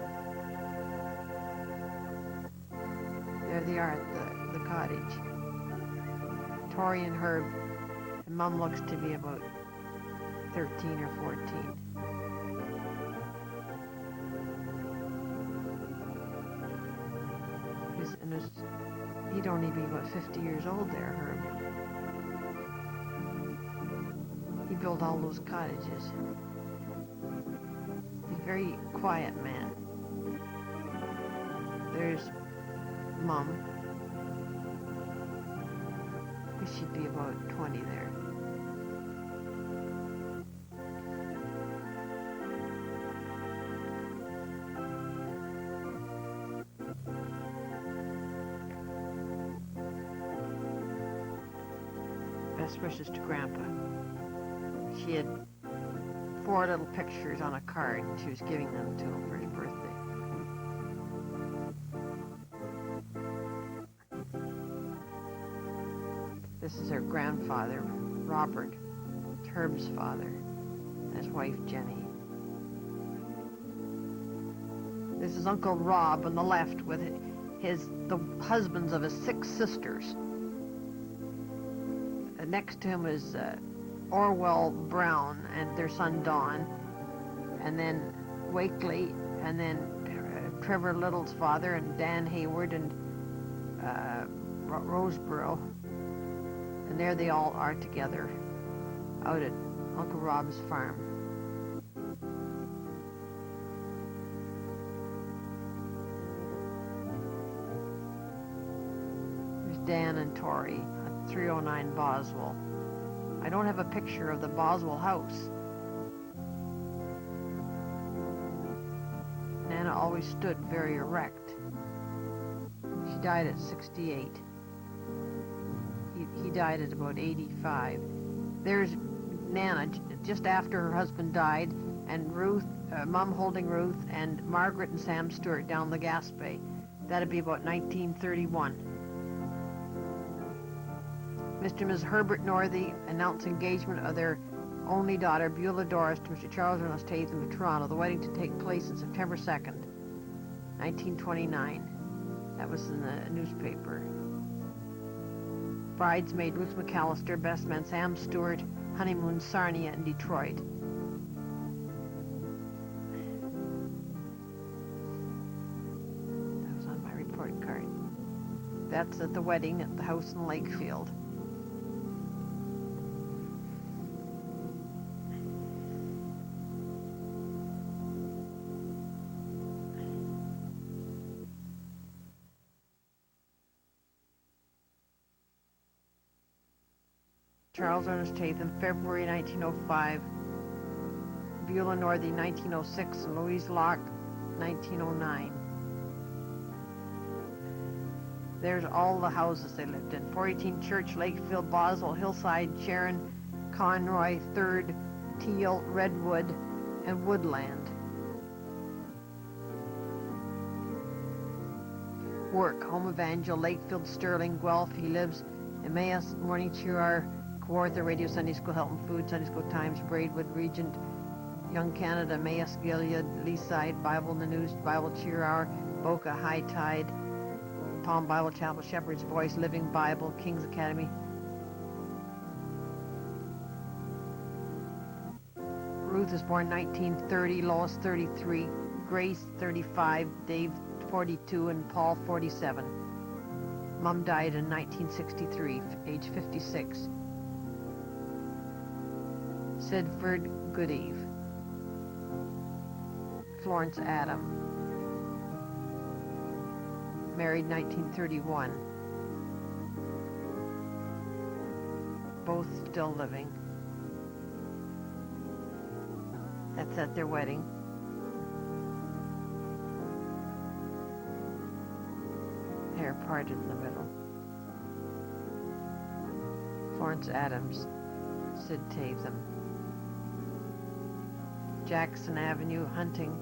There they are at the cottage. Tori and Herb. And Mom looks to be about 13 or 14. He'd only be about 50 years old there, Herb. He built all those cottages. He's a very quiet man. There's Mom. She'd be about 20 there. Best wishes to Grandpa. She had 4 little pictures on a card, and she was giving them to him for his birthday. This is her grandfather, Robert. It's Herb's father, and his wife, Jenny. This is Uncle Rob on the left with the husbands of his 6 sisters. Next to him is Orwell Brown and their son Don, and then Wakely, and then Trevor Little's father, and Dan Hayward, and Roseborough. And there they all are together out at Uncle Rob's farm. There's Dan and Tori at 309 Boswell. I don't have a picture of the Boswell house. Nana always stood very erect. She died at 68. He died at about 85. There's Nana just after her husband died, and Ruth, Mom holding Ruth, and Margaret and Sam Stewart down the Gaspé. That'd be about 1931. Mr. and Ms. Herbert Northey announced engagement of their only daughter, Beulah Doris, to Mr. Charles Ernest Tatham of Toronto. The wedding to take place on September 2nd, 1929. That was in the newspaper. Bridesmaid Ruth McAllister, best man Sam Stewart, honeymoon Sarnia in Detroit. That was on my report card. That's at the wedding at the house in Lakefield. Charles Ernest Tatham, February 1905. Beulah Northey, 1906, and Louise Locke, 1909. There's all the houses they lived in. 418 Church, Lakefield, Boswell, Hillside, Sharon, Conroy, 3rd, Teal, Redwood, and Woodland. Work, Home Evangel, Lakefield, Sterling, Guelph. He lives Emmaus, Morning Cheer Hour, Kawartha, Radio Sunday School, Helton Food, Sunday School Times, Braidwood, Regent, Young Canada, Emmaus, Gilead, Leaside, Bible in the News, Bible Cheer Hour, Boca, High Tide, Palm Bible Chapel, Shepherd's Voice, Living Bible, King's Academy. Ruth is born 1930, Lois 33, Grace 35, Dave 42, and Paul 47. Mom died in 1963, age 56. Sidford Goodeve. Florence Adam. Married 1931. Both still living. That's at their wedding. Hair parted in the middle. Florence Adams. Sid Tatham. Jackson Avenue, Hunting,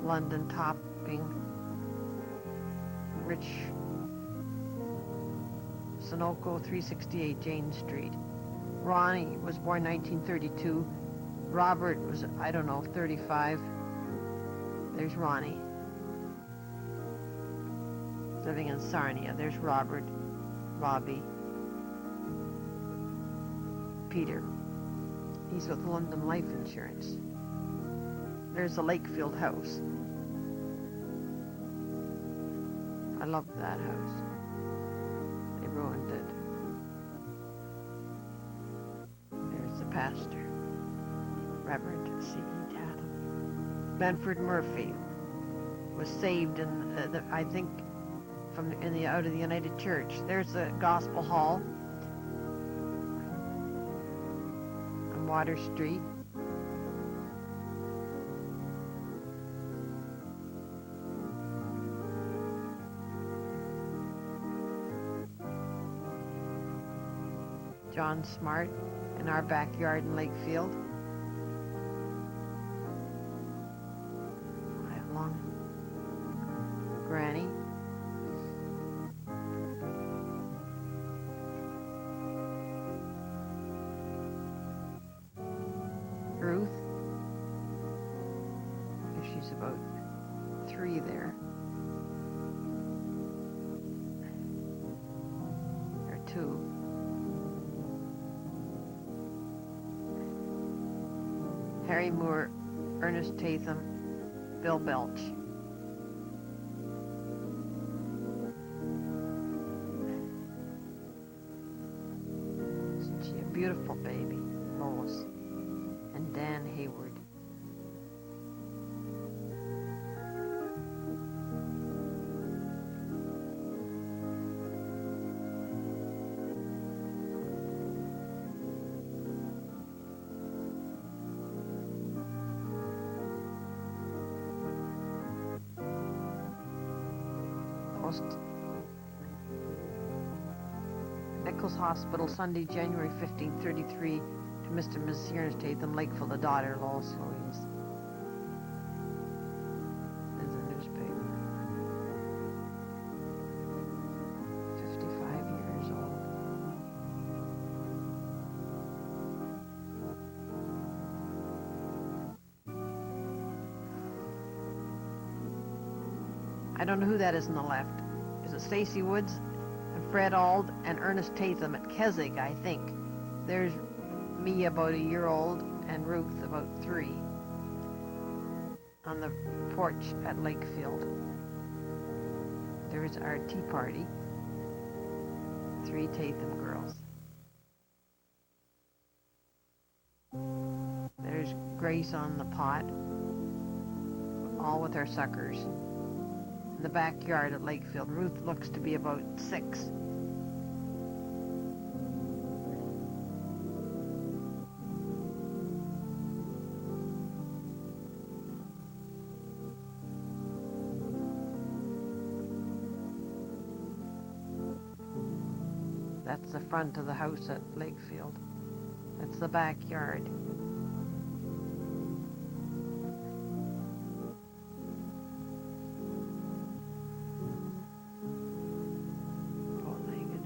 London, Topping, Rich, Sunoco, 368 Jane Street. Ronnie was born 1932. Robert was, 35. There's Ronnie. Living in Sarnia. There's Robert, Robbie, Peter. He's with London Life Insurance. There's the Lakefield house. I loved that house. They ruined it. There's the pastor, Reverend C.E. Tatham. Benford Murphy was saved in, I think, out of the United Church. There's the Gospel Hall on Water Street. John Smart in our backyard in Lakefield. Right along. Granny. Ruth. She's about 3 there. Or 2. Harry Moore, Ernest Tatham, Bill Belch. Isn't she a beautiful baby, Lois? And Dan Hayward. Nichols Hospital, Sunday, January 15, 33, to Mr. and Mrs. Ernest Tatham, Lakefield, the daughter, Lois Louise. There's a newspaper. 55 years old. I don't know who that is on the left. Is it Stacy Woods? Fred Auld and Ernest Tatham at Keswick, I think. There's me about a year old and Ruth about 3 on the porch at Lakefield. There's our tea party. 3 Tatham girls. There's Grace on the pot, all with our suckers. In the backyard at Lakefield, Ruth looks to be about 6. That's the front of the house at Lakefield. That's the backyard. Bow-legged.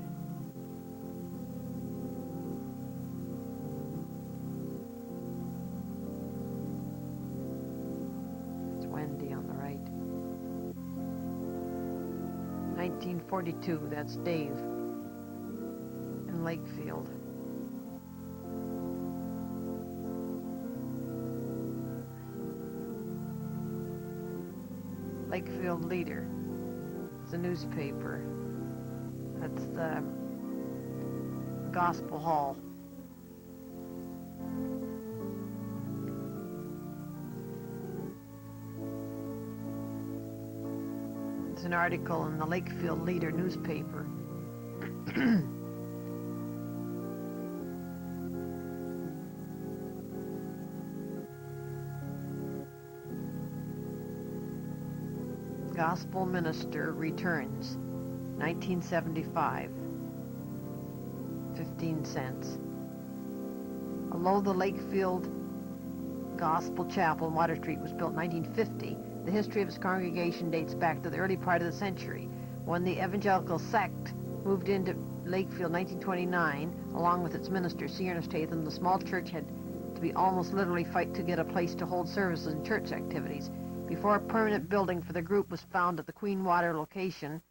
It's Wendy on the right. 1942, that's Dave. Lakefield. Lakefield Leader. It's a newspaper. That's the Gospel Hall. It's an article in the Lakefield Leader newspaper. Gospel Minister returns, 1975, 15 cents. Although the Lakefield Gospel Chapel in Water Street was built in 1950, the history of its congregation dates back to the early part of the century, when the evangelical sect moved into Lakefield in 1929, along with its minister, C. Ernest Tatham. The small church had to be almost literally fight to get a place to hold services and church activities. Before a permanent building for the group was found at the Queen Water location,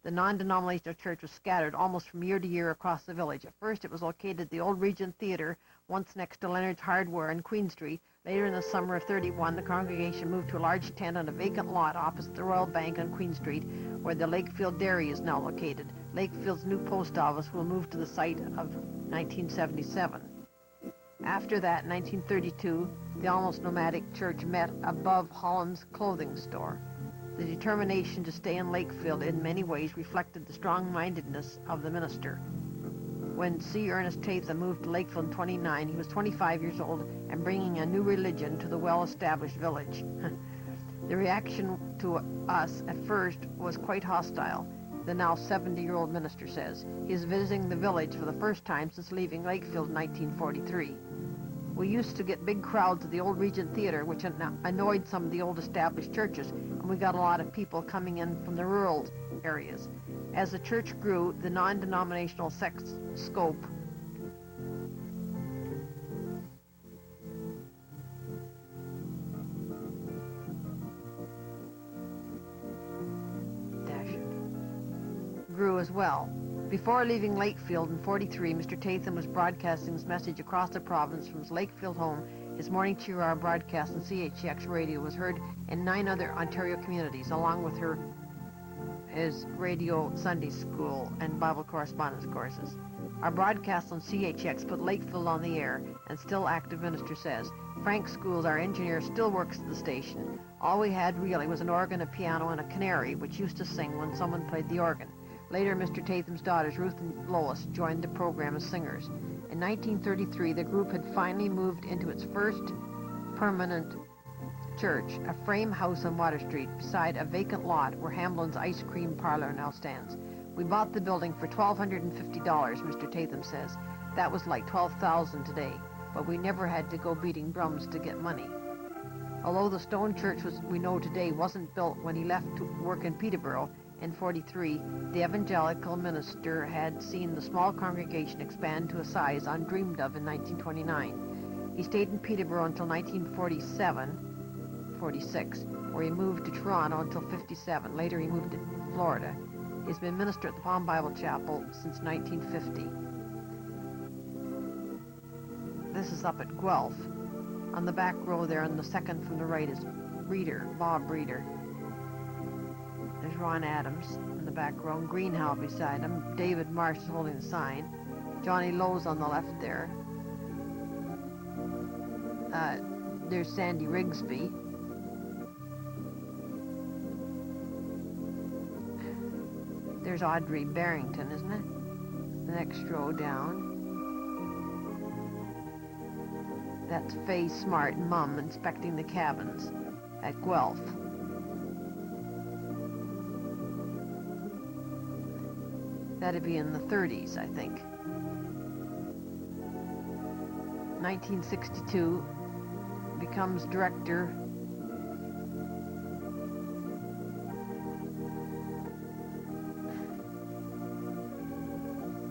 the non-denominational church was scattered almost from year to year across the village. At first, it was located at the old Regent Theater, once next to Leonard's Hardware on Queen Street. Later in the summer of 31, the congregation moved to a large tent on a vacant lot opposite the Royal Bank on Queen Street, where the Lakefield Dairy is now located. Lakefield's new post office will move to the site of 1977. After that, in 1932, the almost nomadic church met above Holland's clothing store. The determination to stay in Lakefield in many ways reflected the strong-mindedness of the minister. When C. Ernest Tatham moved to Lakefield in 29, he was 25 years old and bringing a new religion to the well-established village. The reaction to us at first was quite hostile, the now 70-year-old minister says. He is visiting the village for the first time since leaving Lakefield in 1943. We used to get big crowds at the old Regent Theater, which annoyed some of the old established churches, and we got a lot of people coming in from the rural areas. As the church grew, the non-denominational sect's scope grew as well. Before leaving Lakefield in 43, Mr. Tatham was broadcasting his message across the province from his Lakefield home. His morning 2-hour broadcast on CHX radio was heard in 9 other Ontario communities, along with his radio Sunday school and Bible correspondence courses. Our broadcast on CHX put Lakefield on the air, and still active minister says. Frank Schools, our engineer, still works at the station. All we had really was an organ, a piano, and a canary, which used to sing when someone played the organ. Later, Mr. Tatham's daughters, Ruth and Lois, joined the program as singers. In 1933, the group had finally moved into its first permanent church, a frame house on Water Street, beside a vacant lot where Hamlin's ice cream parlor now stands. We bought the building for $1,250, Mr. Tatham says. That was like $12,000 today, but we never had to go beating drums to get money. Although the stone church we know today wasn't built when he left to work in Peterborough, in 43, the evangelical minister had seen the small congregation expand to a size undreamed of in 1929. He stayed in Peterborough until 1946, where he moved to Toronto until 57. Later he moved to Florida. He's been minister at the Palm Bible Chapel since 1950. This is up at Guelph. On the back row there, on the second from the right, is Bob Reeder. There's Ron Adams in the back row, and Greenhow beside him. David Marsh is holding the sign. Johnny Lowe's on the left there. There's Sandy Rigsby. There's Audrey Barrington, isn't it? The next row down. That's Faye Smart, Mum, inspecting the cabins at Guelph. That'd be in the 30s, I think. 1962, becomes director.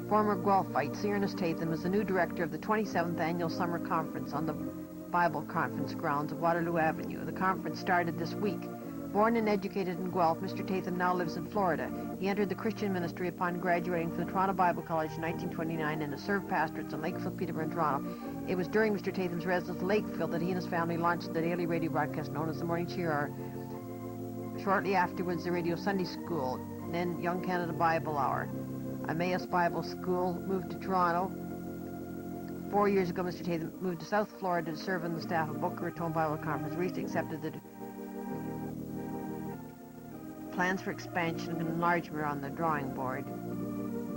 Former Guelphite Ernest Tatham is the new director of the 27th Annual Summer Conference on the Bible Conference grounds of Waterloo Avenue. The conference started this week. Born and educated in Guelph, Mr. Tatham now lives in Florida. He entered the Christian ministry upon graduating from the Toronto Bible College in 1929 and has served pastorates in Lakefield, Peterborough, and Toronto. It was during Mr. Tatham's residence in Lakefield that he and his family launched the daily radio broadcast known as the Morning Cheer. Shortly afterwards, the Radio Sunday School, then Young Canada Bible Hour. Emmaus Bible School, moved to Toronto. 4 years ago, Mr. Tatham moved to South Florida to serve on the staff of Boca Raton Bible Conference. Recently accepted the plans for expansion and enlargement are on the drawing board.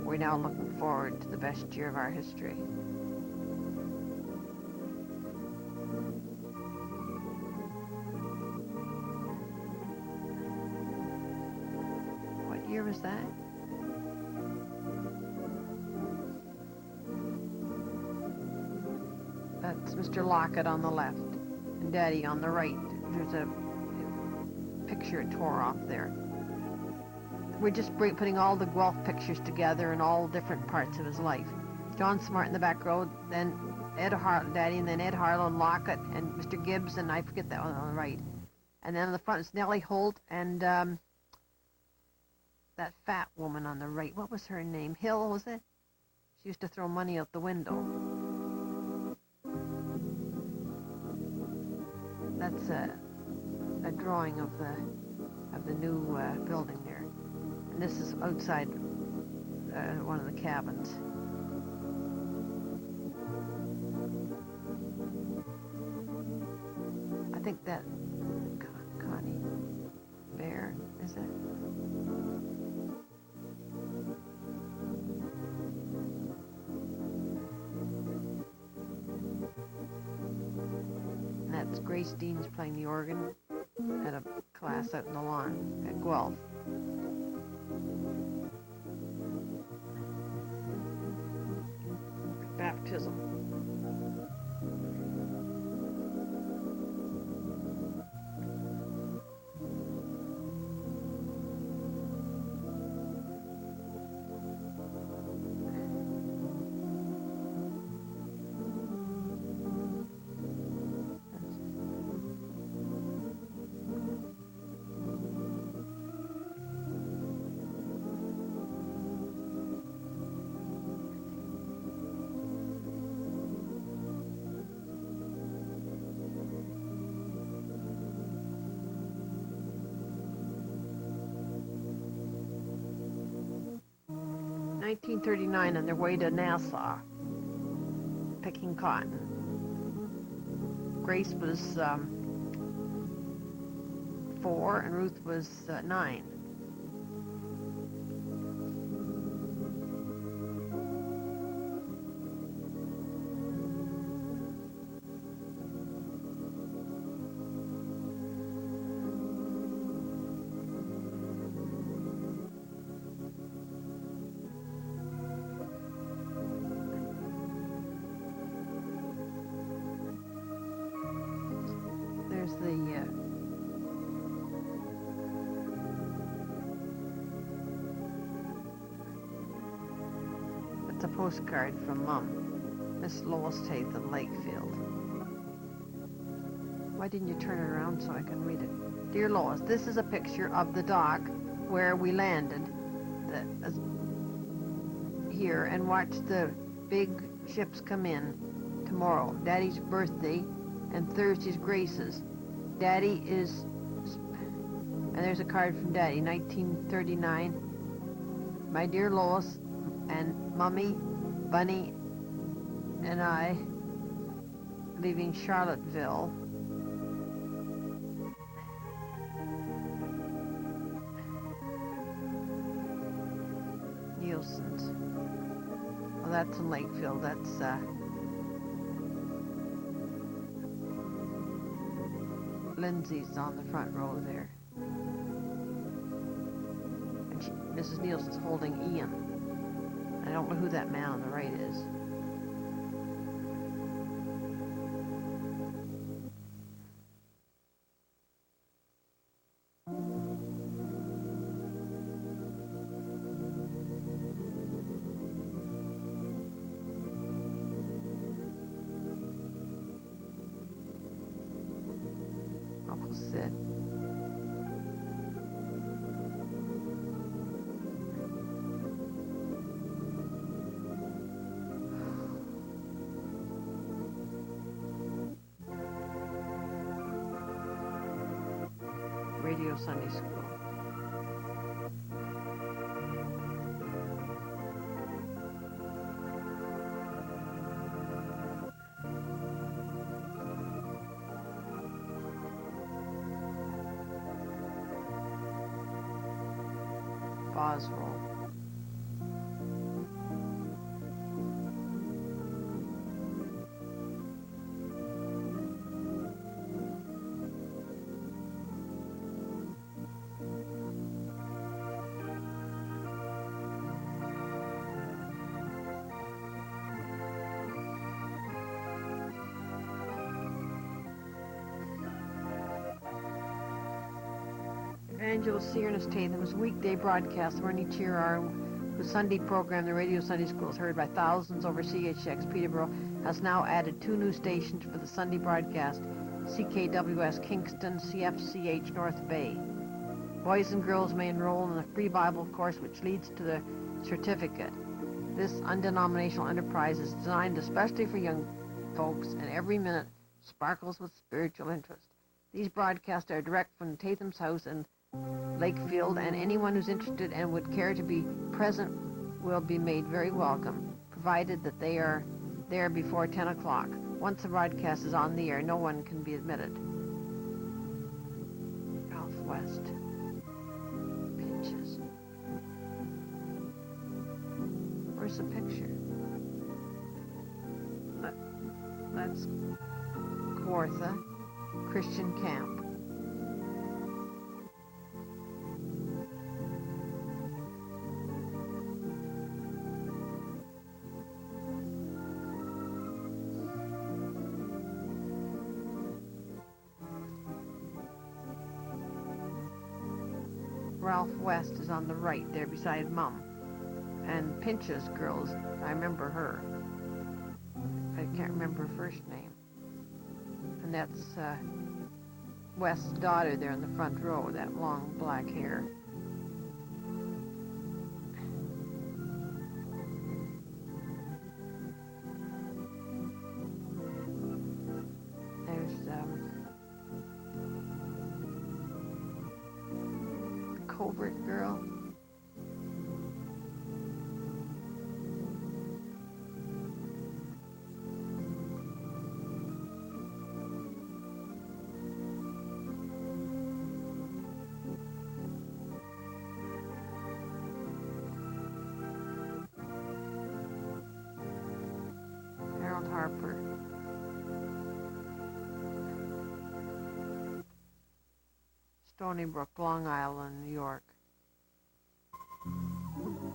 We're now looking forward to the best year of our history. What year was that? That's Mr. Lockett on the left and Daddy on the right. There's a picture it tore off there. We're just putting all the Guelph pictures together in all different parts of his life. John Smart in the back row, then Daddy, and then Ed Harlow and Lockett and Mr. Gibbs, and I forget that one on the right. And then on the front is Nellie Holt and that fat woman on the right. What was her name? Hill, was it? She used to throw money out the window. That's a drawing of the new building there. And this is outside one of the cabins. I think that Connie Bear, is it? And that's Grace Dean's playing the organ at a class out in the lawn at Guelph. Baptism. In 1939, on their way to Nassau, picking cotton. Grace was 4 and Ruth was 9. That's a postcard from Mum, Miss Lois Tatham, Lakefield. Why didn't you turn it around so I can read it? Dear Lois, this is a picture of the dock where we landed. here and watch the big ships come in tomorrow. Daddy's birthday and Thursday's Grace's. Daddy is, and there's a card from Daddy, 1939. My dear Lois and Mummy, Bunny, and I leaving Charlottesville. Nielsen's. Well, that's in Lakefield. That's Lindsay's on the front row there. And Mrs. Nielsen's holding Ian. I don't know who that man on the right is. Uncle Sid. Radio Sunday School. Boswell. Evangelist C. Ernest Tatham's weekday broadcast run each year whose Sunday program, the Radio Sunday School, is heard by thousands over CHX Peterborough, has now added 2 new stations for the Sunday broadcast, CKWS Kingston, CFCH North Bay. Boys and girls may enroll in the free Bible course which leads to the certificate. This undenominational enterprise is designed especially for young folks, and every minute sparkles with spiritual interest. These broadcasts are direct from Tatham's house in Lakefield, and anyone who's interested and would care to be present will be made very welcome, provided that they are there before 10 o'clock. Once the broadcast is on the air, no one can be admitted. Ralph West. Pinches. Where's the picture? That's Kawartha Christian Camp. Ralph West is on the right there beside Mum. And Pinch's girls, I remember her. I can't remember her first name. And that's West's daughter there in the front row, that long black hair. There's Covert girl. Harper. Stony Brook, Long Island, New York.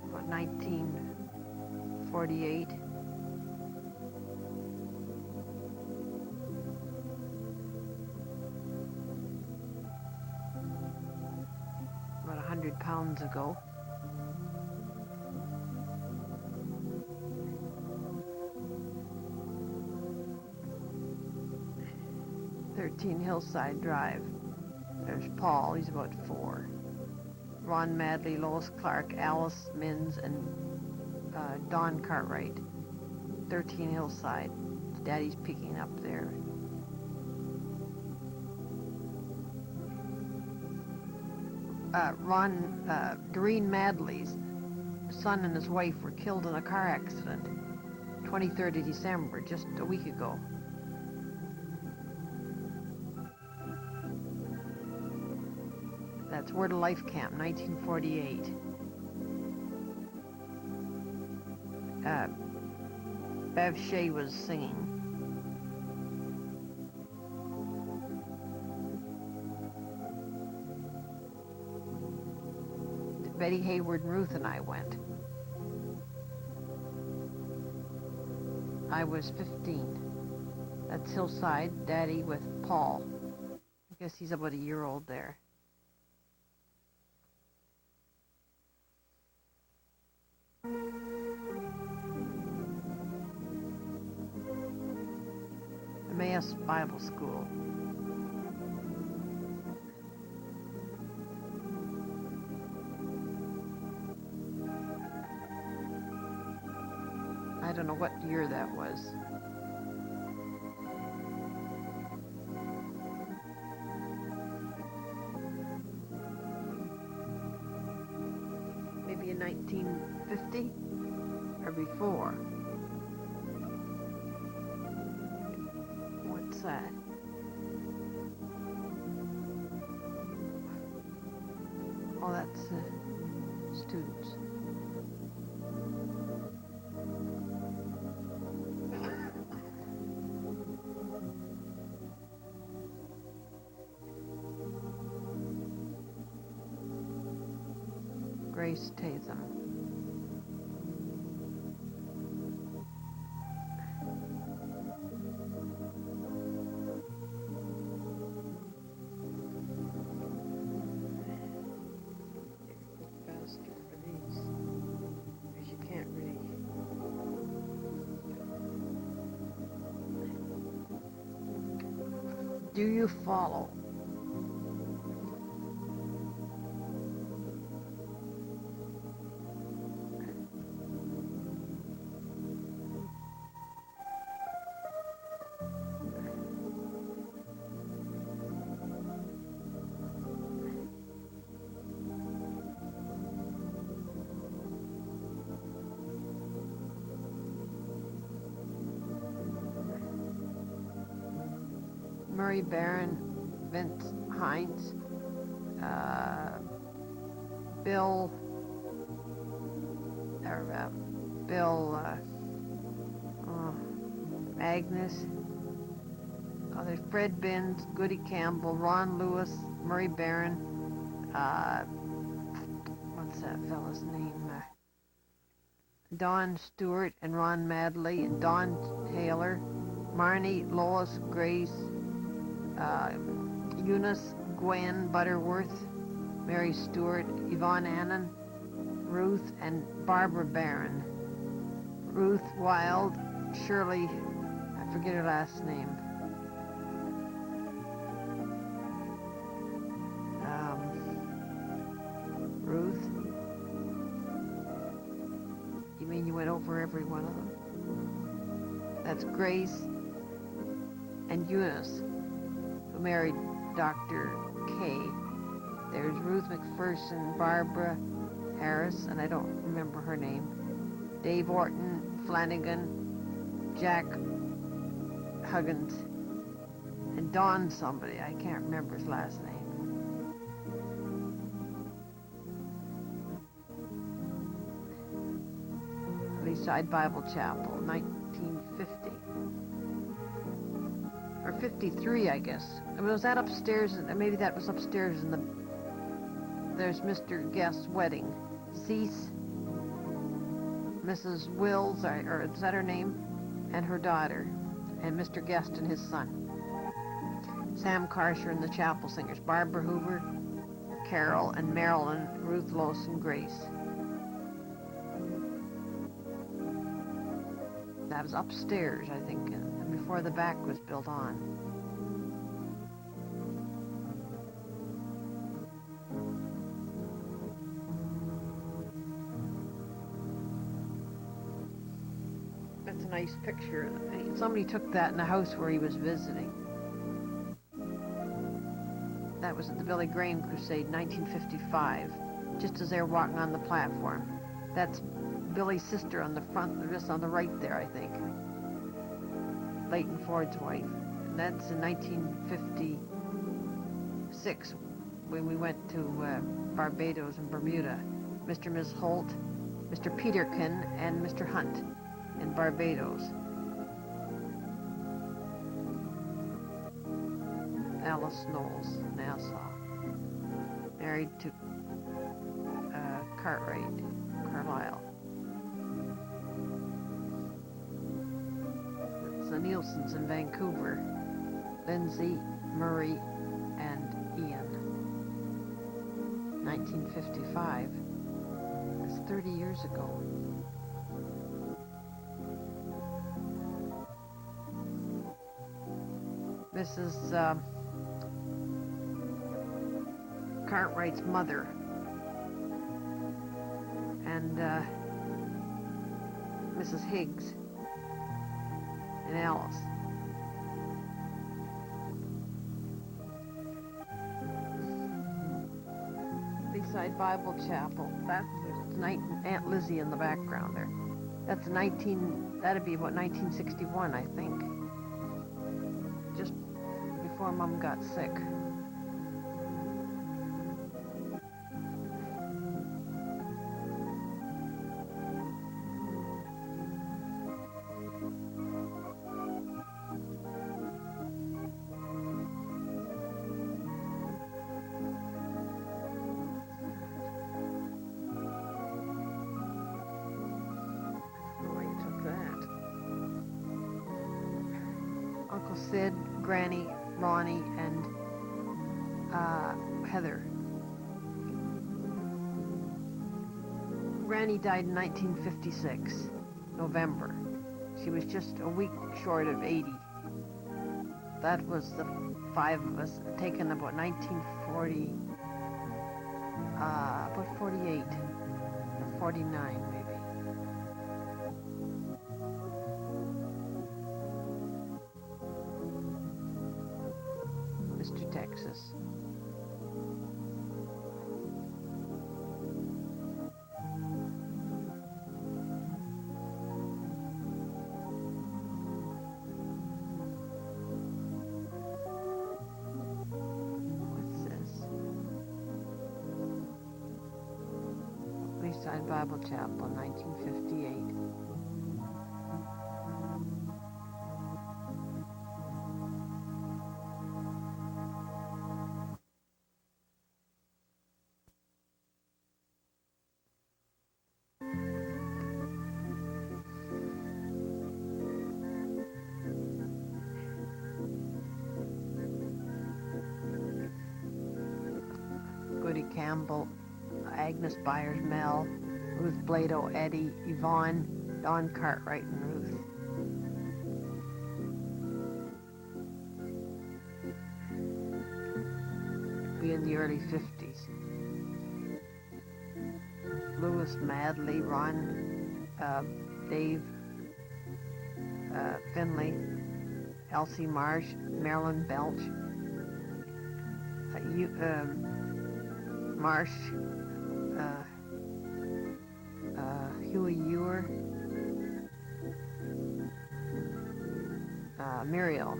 About 1948. About 100 pounds ago. Hillside Drive. There's Paul, he's about 4. Ron Madley, Lois Clark, Alice Minns, and Don Cartwright. 13 Hillside. Daddy's peeking up there. Doreen Madley's son and his wife were killed in a car accident 23rd of December, just a week ago. That's Word of Life Camp, 1948. Bev Shea was singing. Betty Hayward and Ruth and I went. I was 15. That's Hillside, Daddy with Paul. I guess he's about a year old there. Emmaus Bible School. I don't know what year that was. Maybe in 1950 or before. What's that? Oh, that's students. Grace Tatham. Faster for these, because you can't really. Do you follow? Murray Barron, Vince Hines, Bill, Agnes. Oh, there's Fred Binns, Goody Campbell, Ron Lewis, Murray Barron. What's that fella's name? Don Stewart and Ron Madley and Don Taylor, Marnie, Lois, Grace, Eunice, Gwen Butterworth, Mary Stewart, Yvonne Annan, Ruth, and Barbara Barron. Ruth Wild, Shirley, I forget her last name. Ruth. You mean you went over every one of them? That's Grace and Eunice, who married Dr. K. There's Ruth McPherson, Barbara Harris, and I don't remember her name. Dave Orton, Flanagan, Jack Huggins, and Don somebody. I can't remember his last name. Leaside Bible Chapel, 1950. Or 53, I guess. I mean, was that upstairs? Maybe that was upstairs in the... There's Mr. Guest's wedding. Cease, Mrs. Wills, or is that her name? And her daughter. And Mr. Guest and his son. Sam Karsher and the Chapel Singers. Barbara Hoover, Carol, and Marilyn, Ruth, Lois, and Grace. That was upstairs, I think, before the back was built on. nice picture. Somebody took that in the house where he was visiting. That was at the Billy Graham Crusade, 1955, just as they were walking on the platform. That's Billy's sister on the front, just on the right there, I think. Leighton Ford's wife. And that's in 1956 when we went to Barbados and Bermuda. Mr. and Ms. Holt, Mr. Peterkin, and Mr. Hunt in Barbados. Alice Knowles, Nassau. Married to Cartwright, Carlisle. It's the Nielsen's in Vancouver. Lindsay, Murray, and Ian. 1955. That's 30 years ago. Mrs. Cartwright's mother and Mrs. Higgs and Alice. Beside Bible Chapel. That's Aunt Lizzie in the background there. That's that'd be about 1961, I think. Just before Mom got sick. Uncle Sid, Granny, Ronnie, and Heather. Granny died in 1956, November. She was just a week short of 80. That was the 5 of us, taken about 1940, about 48, or 49 maybe. Mr. Texas. What's this? Leaside Bible Chapel, 1958. Goody Campbell, Agnes Byers, Mel, Ruth Blado, Eddie, Yvonne, Don Cartwright, and Ruth. Be in the early 50s. Louis Madley, Ron, Dave, Finley, Elsie Marsh, Marilyn Belch, Marsh, Huey Ewer, Muriel.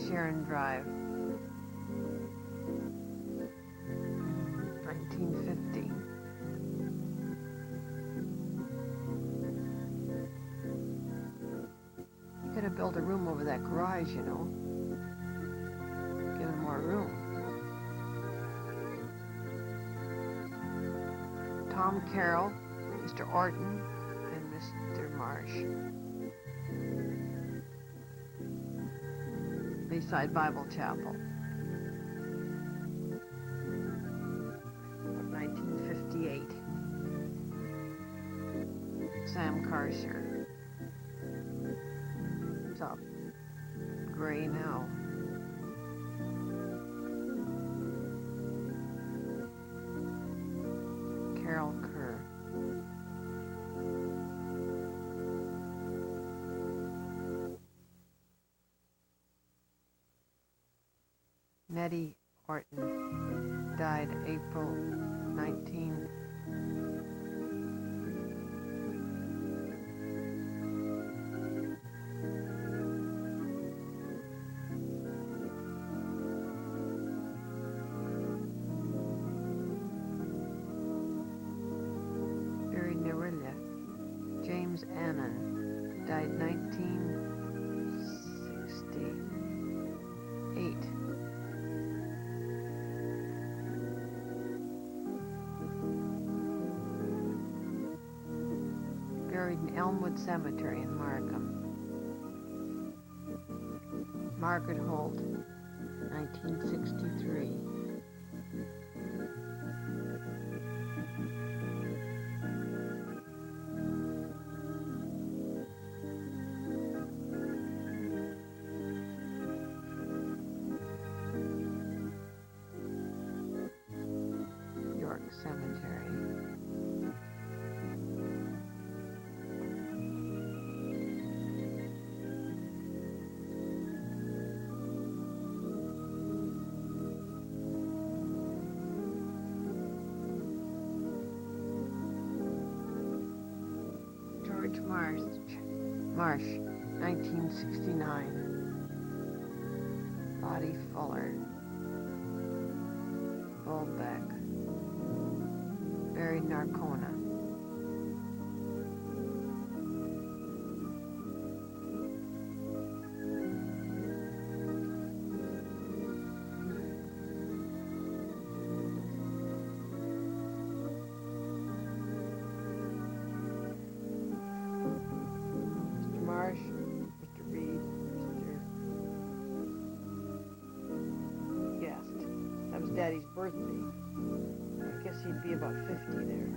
Sharon Drive. 1950. You could have built a room over that garage, you know. Given more room. Tom Carroll, Mr. Orton, and Mr. Marsh. Bayside Bible Chapel. 1958. Sam Carcer. It's all gray now. Carol Kerr. Nettie Orton died April 19. Buried near Rilya. James Annan died 1968. Buried in Elmwood Cemetery in Markham. Margaret Holt, 1963. York Cemetery. George Marsh, 1969. Lottie Fuller. Bullbeck. Buried in Arcona. Mr. Marsh, Mr. Reed, Mr. Guest. That was Daddy's birthday. I guess he'd be about 50 there.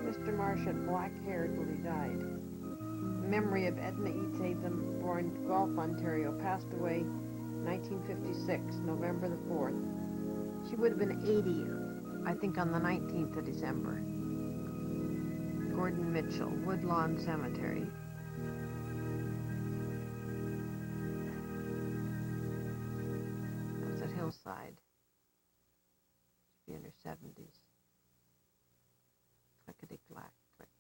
Mr. Marsh had black hair till he died. In memory of Edna E. Tatham, born Gulf, Ontario, passed away 1956, November the 4th. She would have been 80, I think, on the 19th of December. Gordon Mitchell, Woodlawn Cemetery. That was at Hillside. She'd be in her 70s. Clickety-clack, click.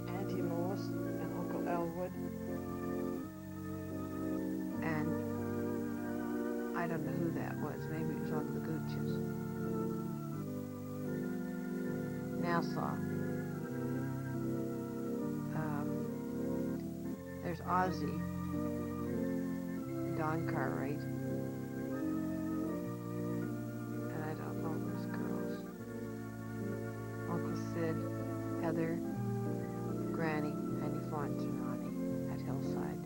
Auntie Lois and Uncle Elwood. And I don't know who that was. Maybe it was one of the Gooches. Nassau. There's Ozzy. Don Cartwright. And I don't know those girls. Uncle Sid, Heather, Granny, Annie Florence and Ronnie at Hillside.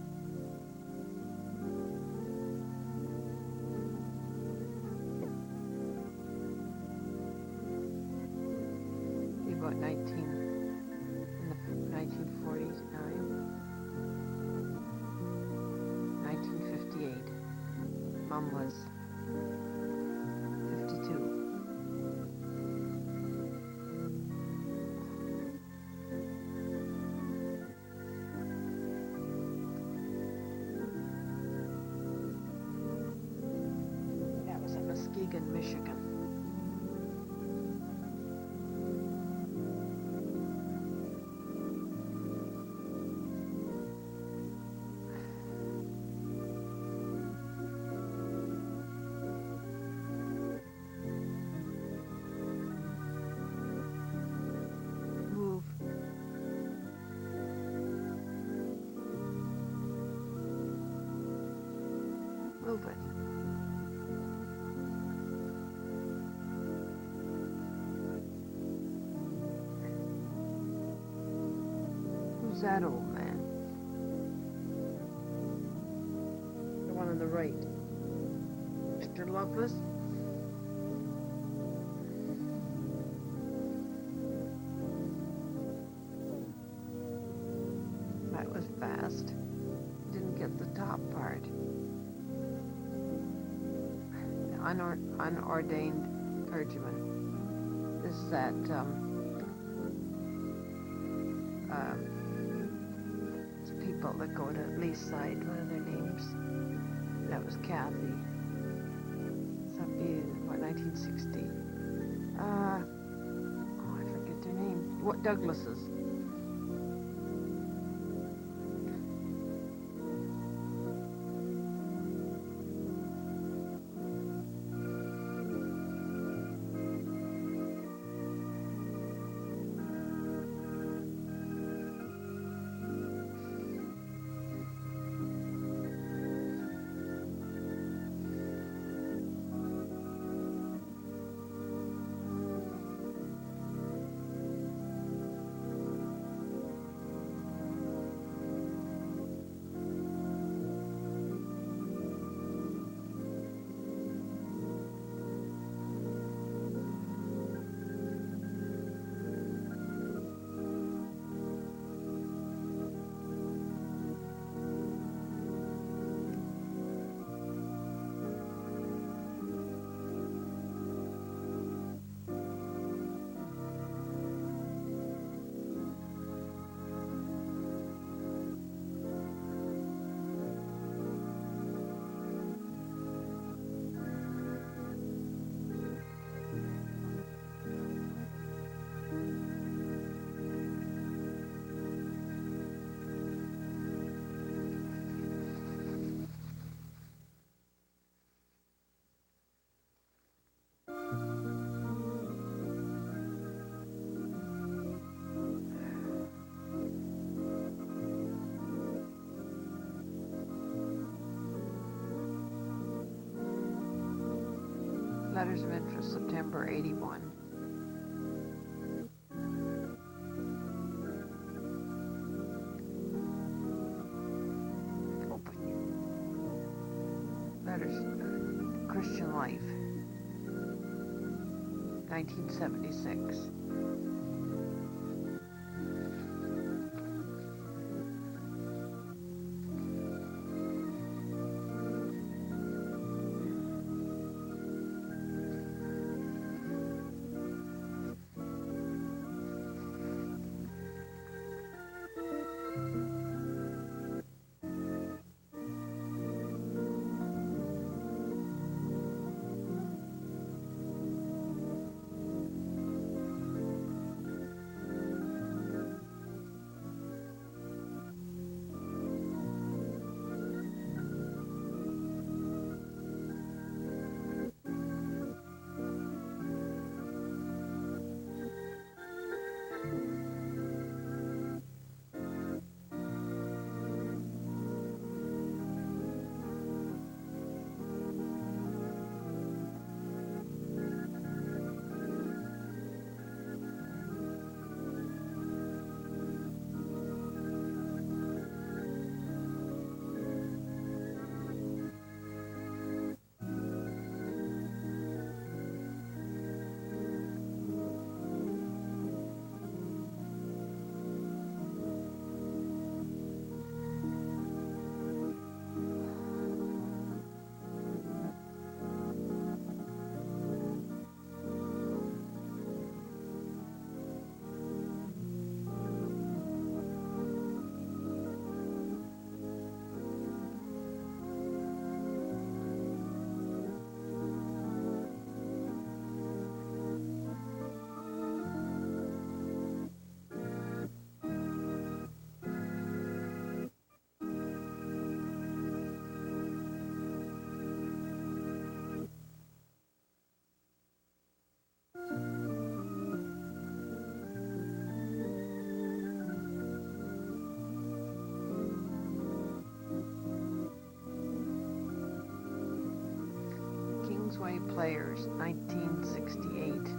He about 19 in the 1940s, 1958. Mom was 52. That was in Muskegon, Michigan. Move it. Who's that old man? The one on the right. Mr. Lovelace? That was fast. Didn't get the top part. The unordained clergyman. This is that, people that go to Leaside. What are their names? That was Kathy. Somebody in, 1960? I forget their name. What Douglas's? Letters of Interest, September 81. Open. Letters, Christian Life, 1976. Kingsway Players, 1968.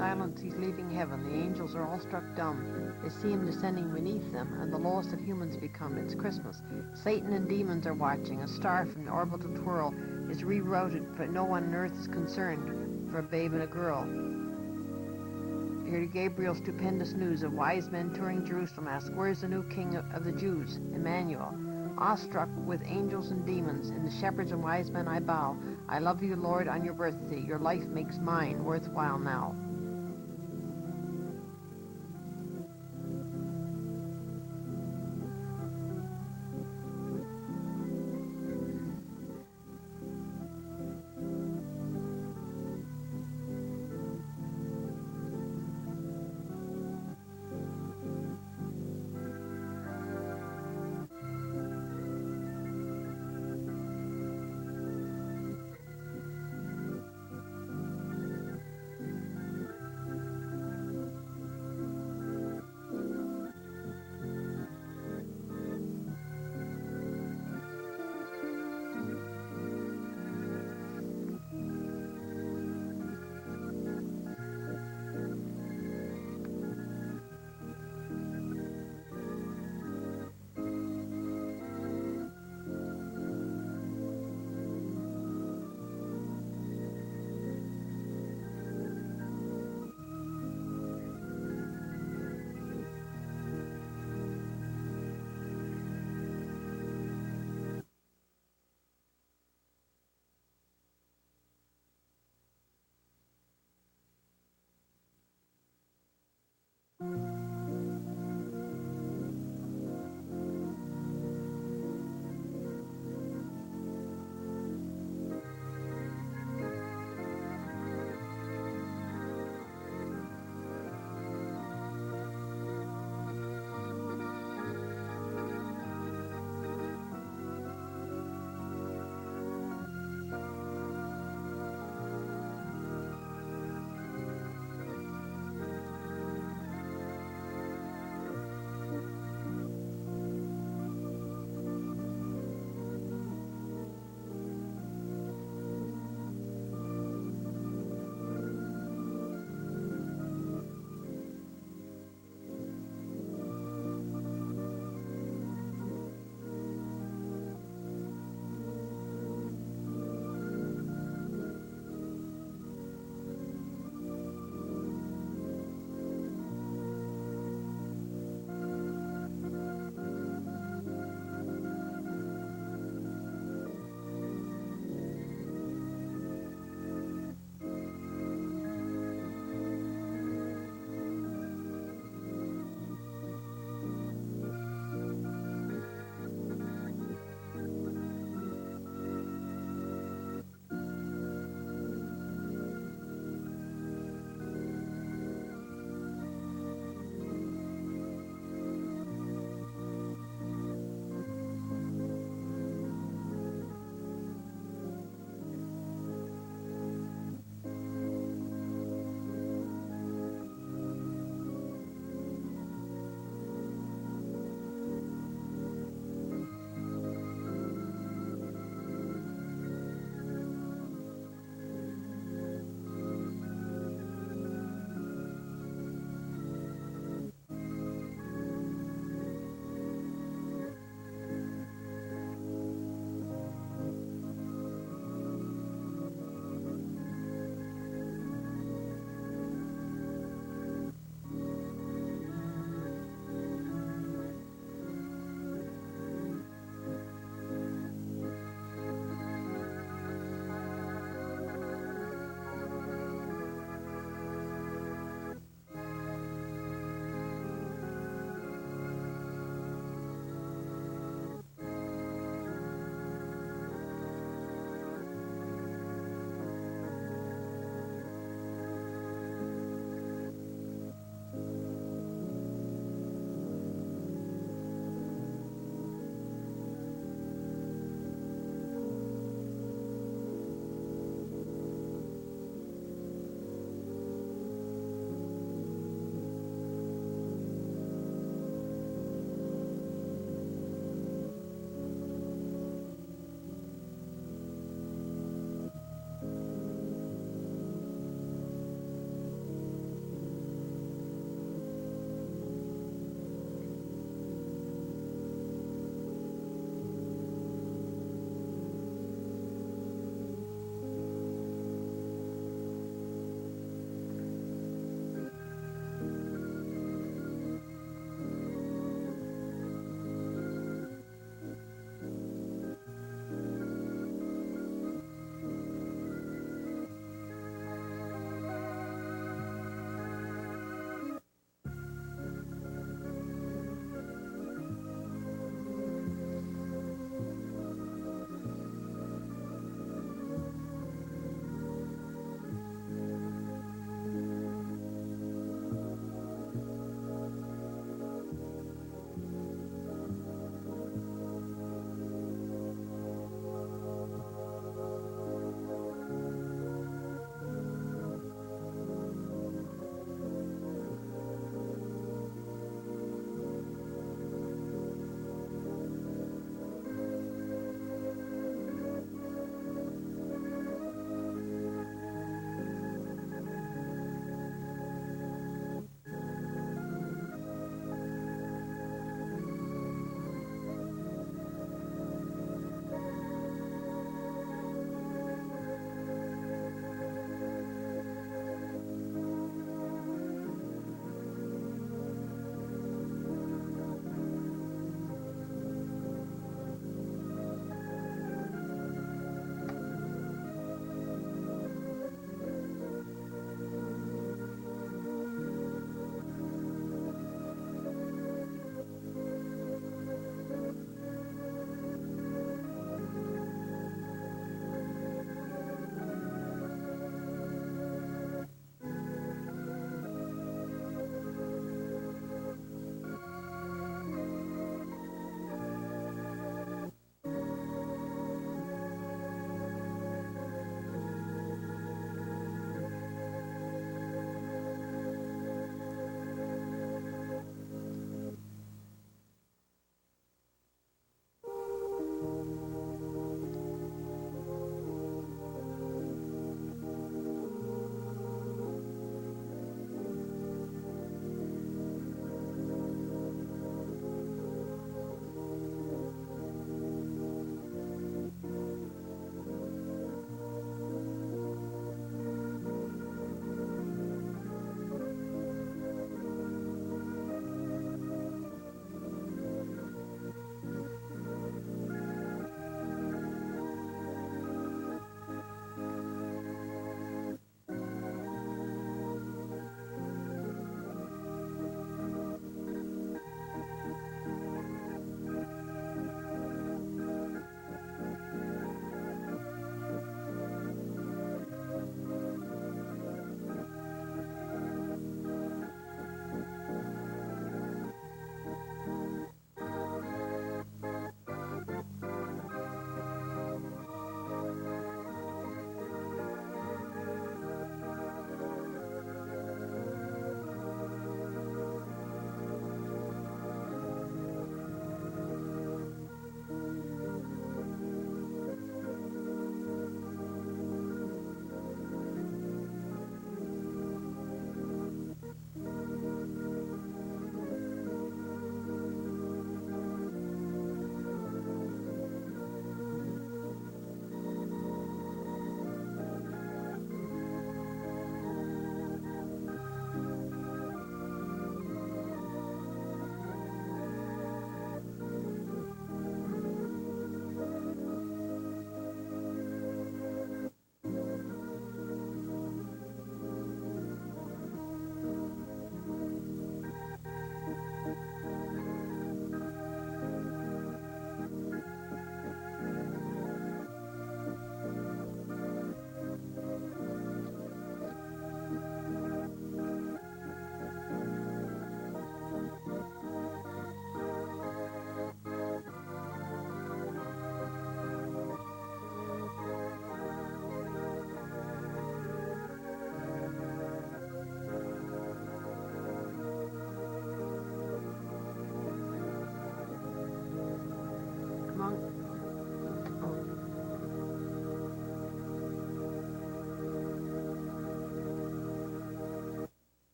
silence he's leaving heaven. The angels are all struck dumb. They see him descending beneath them, and the lowest of humans become. It's Christmas. Satan and demons are watching. A star from the orbital twirl is rerouted, but no one on earth is concerned for a babe and a girl. Hear Gabriel's stupendous news of wise men touring Jerusalem. Ask, where's the new king of the Jews, Emmanuel? Awestruck with angels and demons, in the shepherds and wise men I bow. I love you, Lord, on your birthday. Your life makes mine worthwhile now.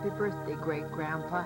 Happy birthday, great grandpa.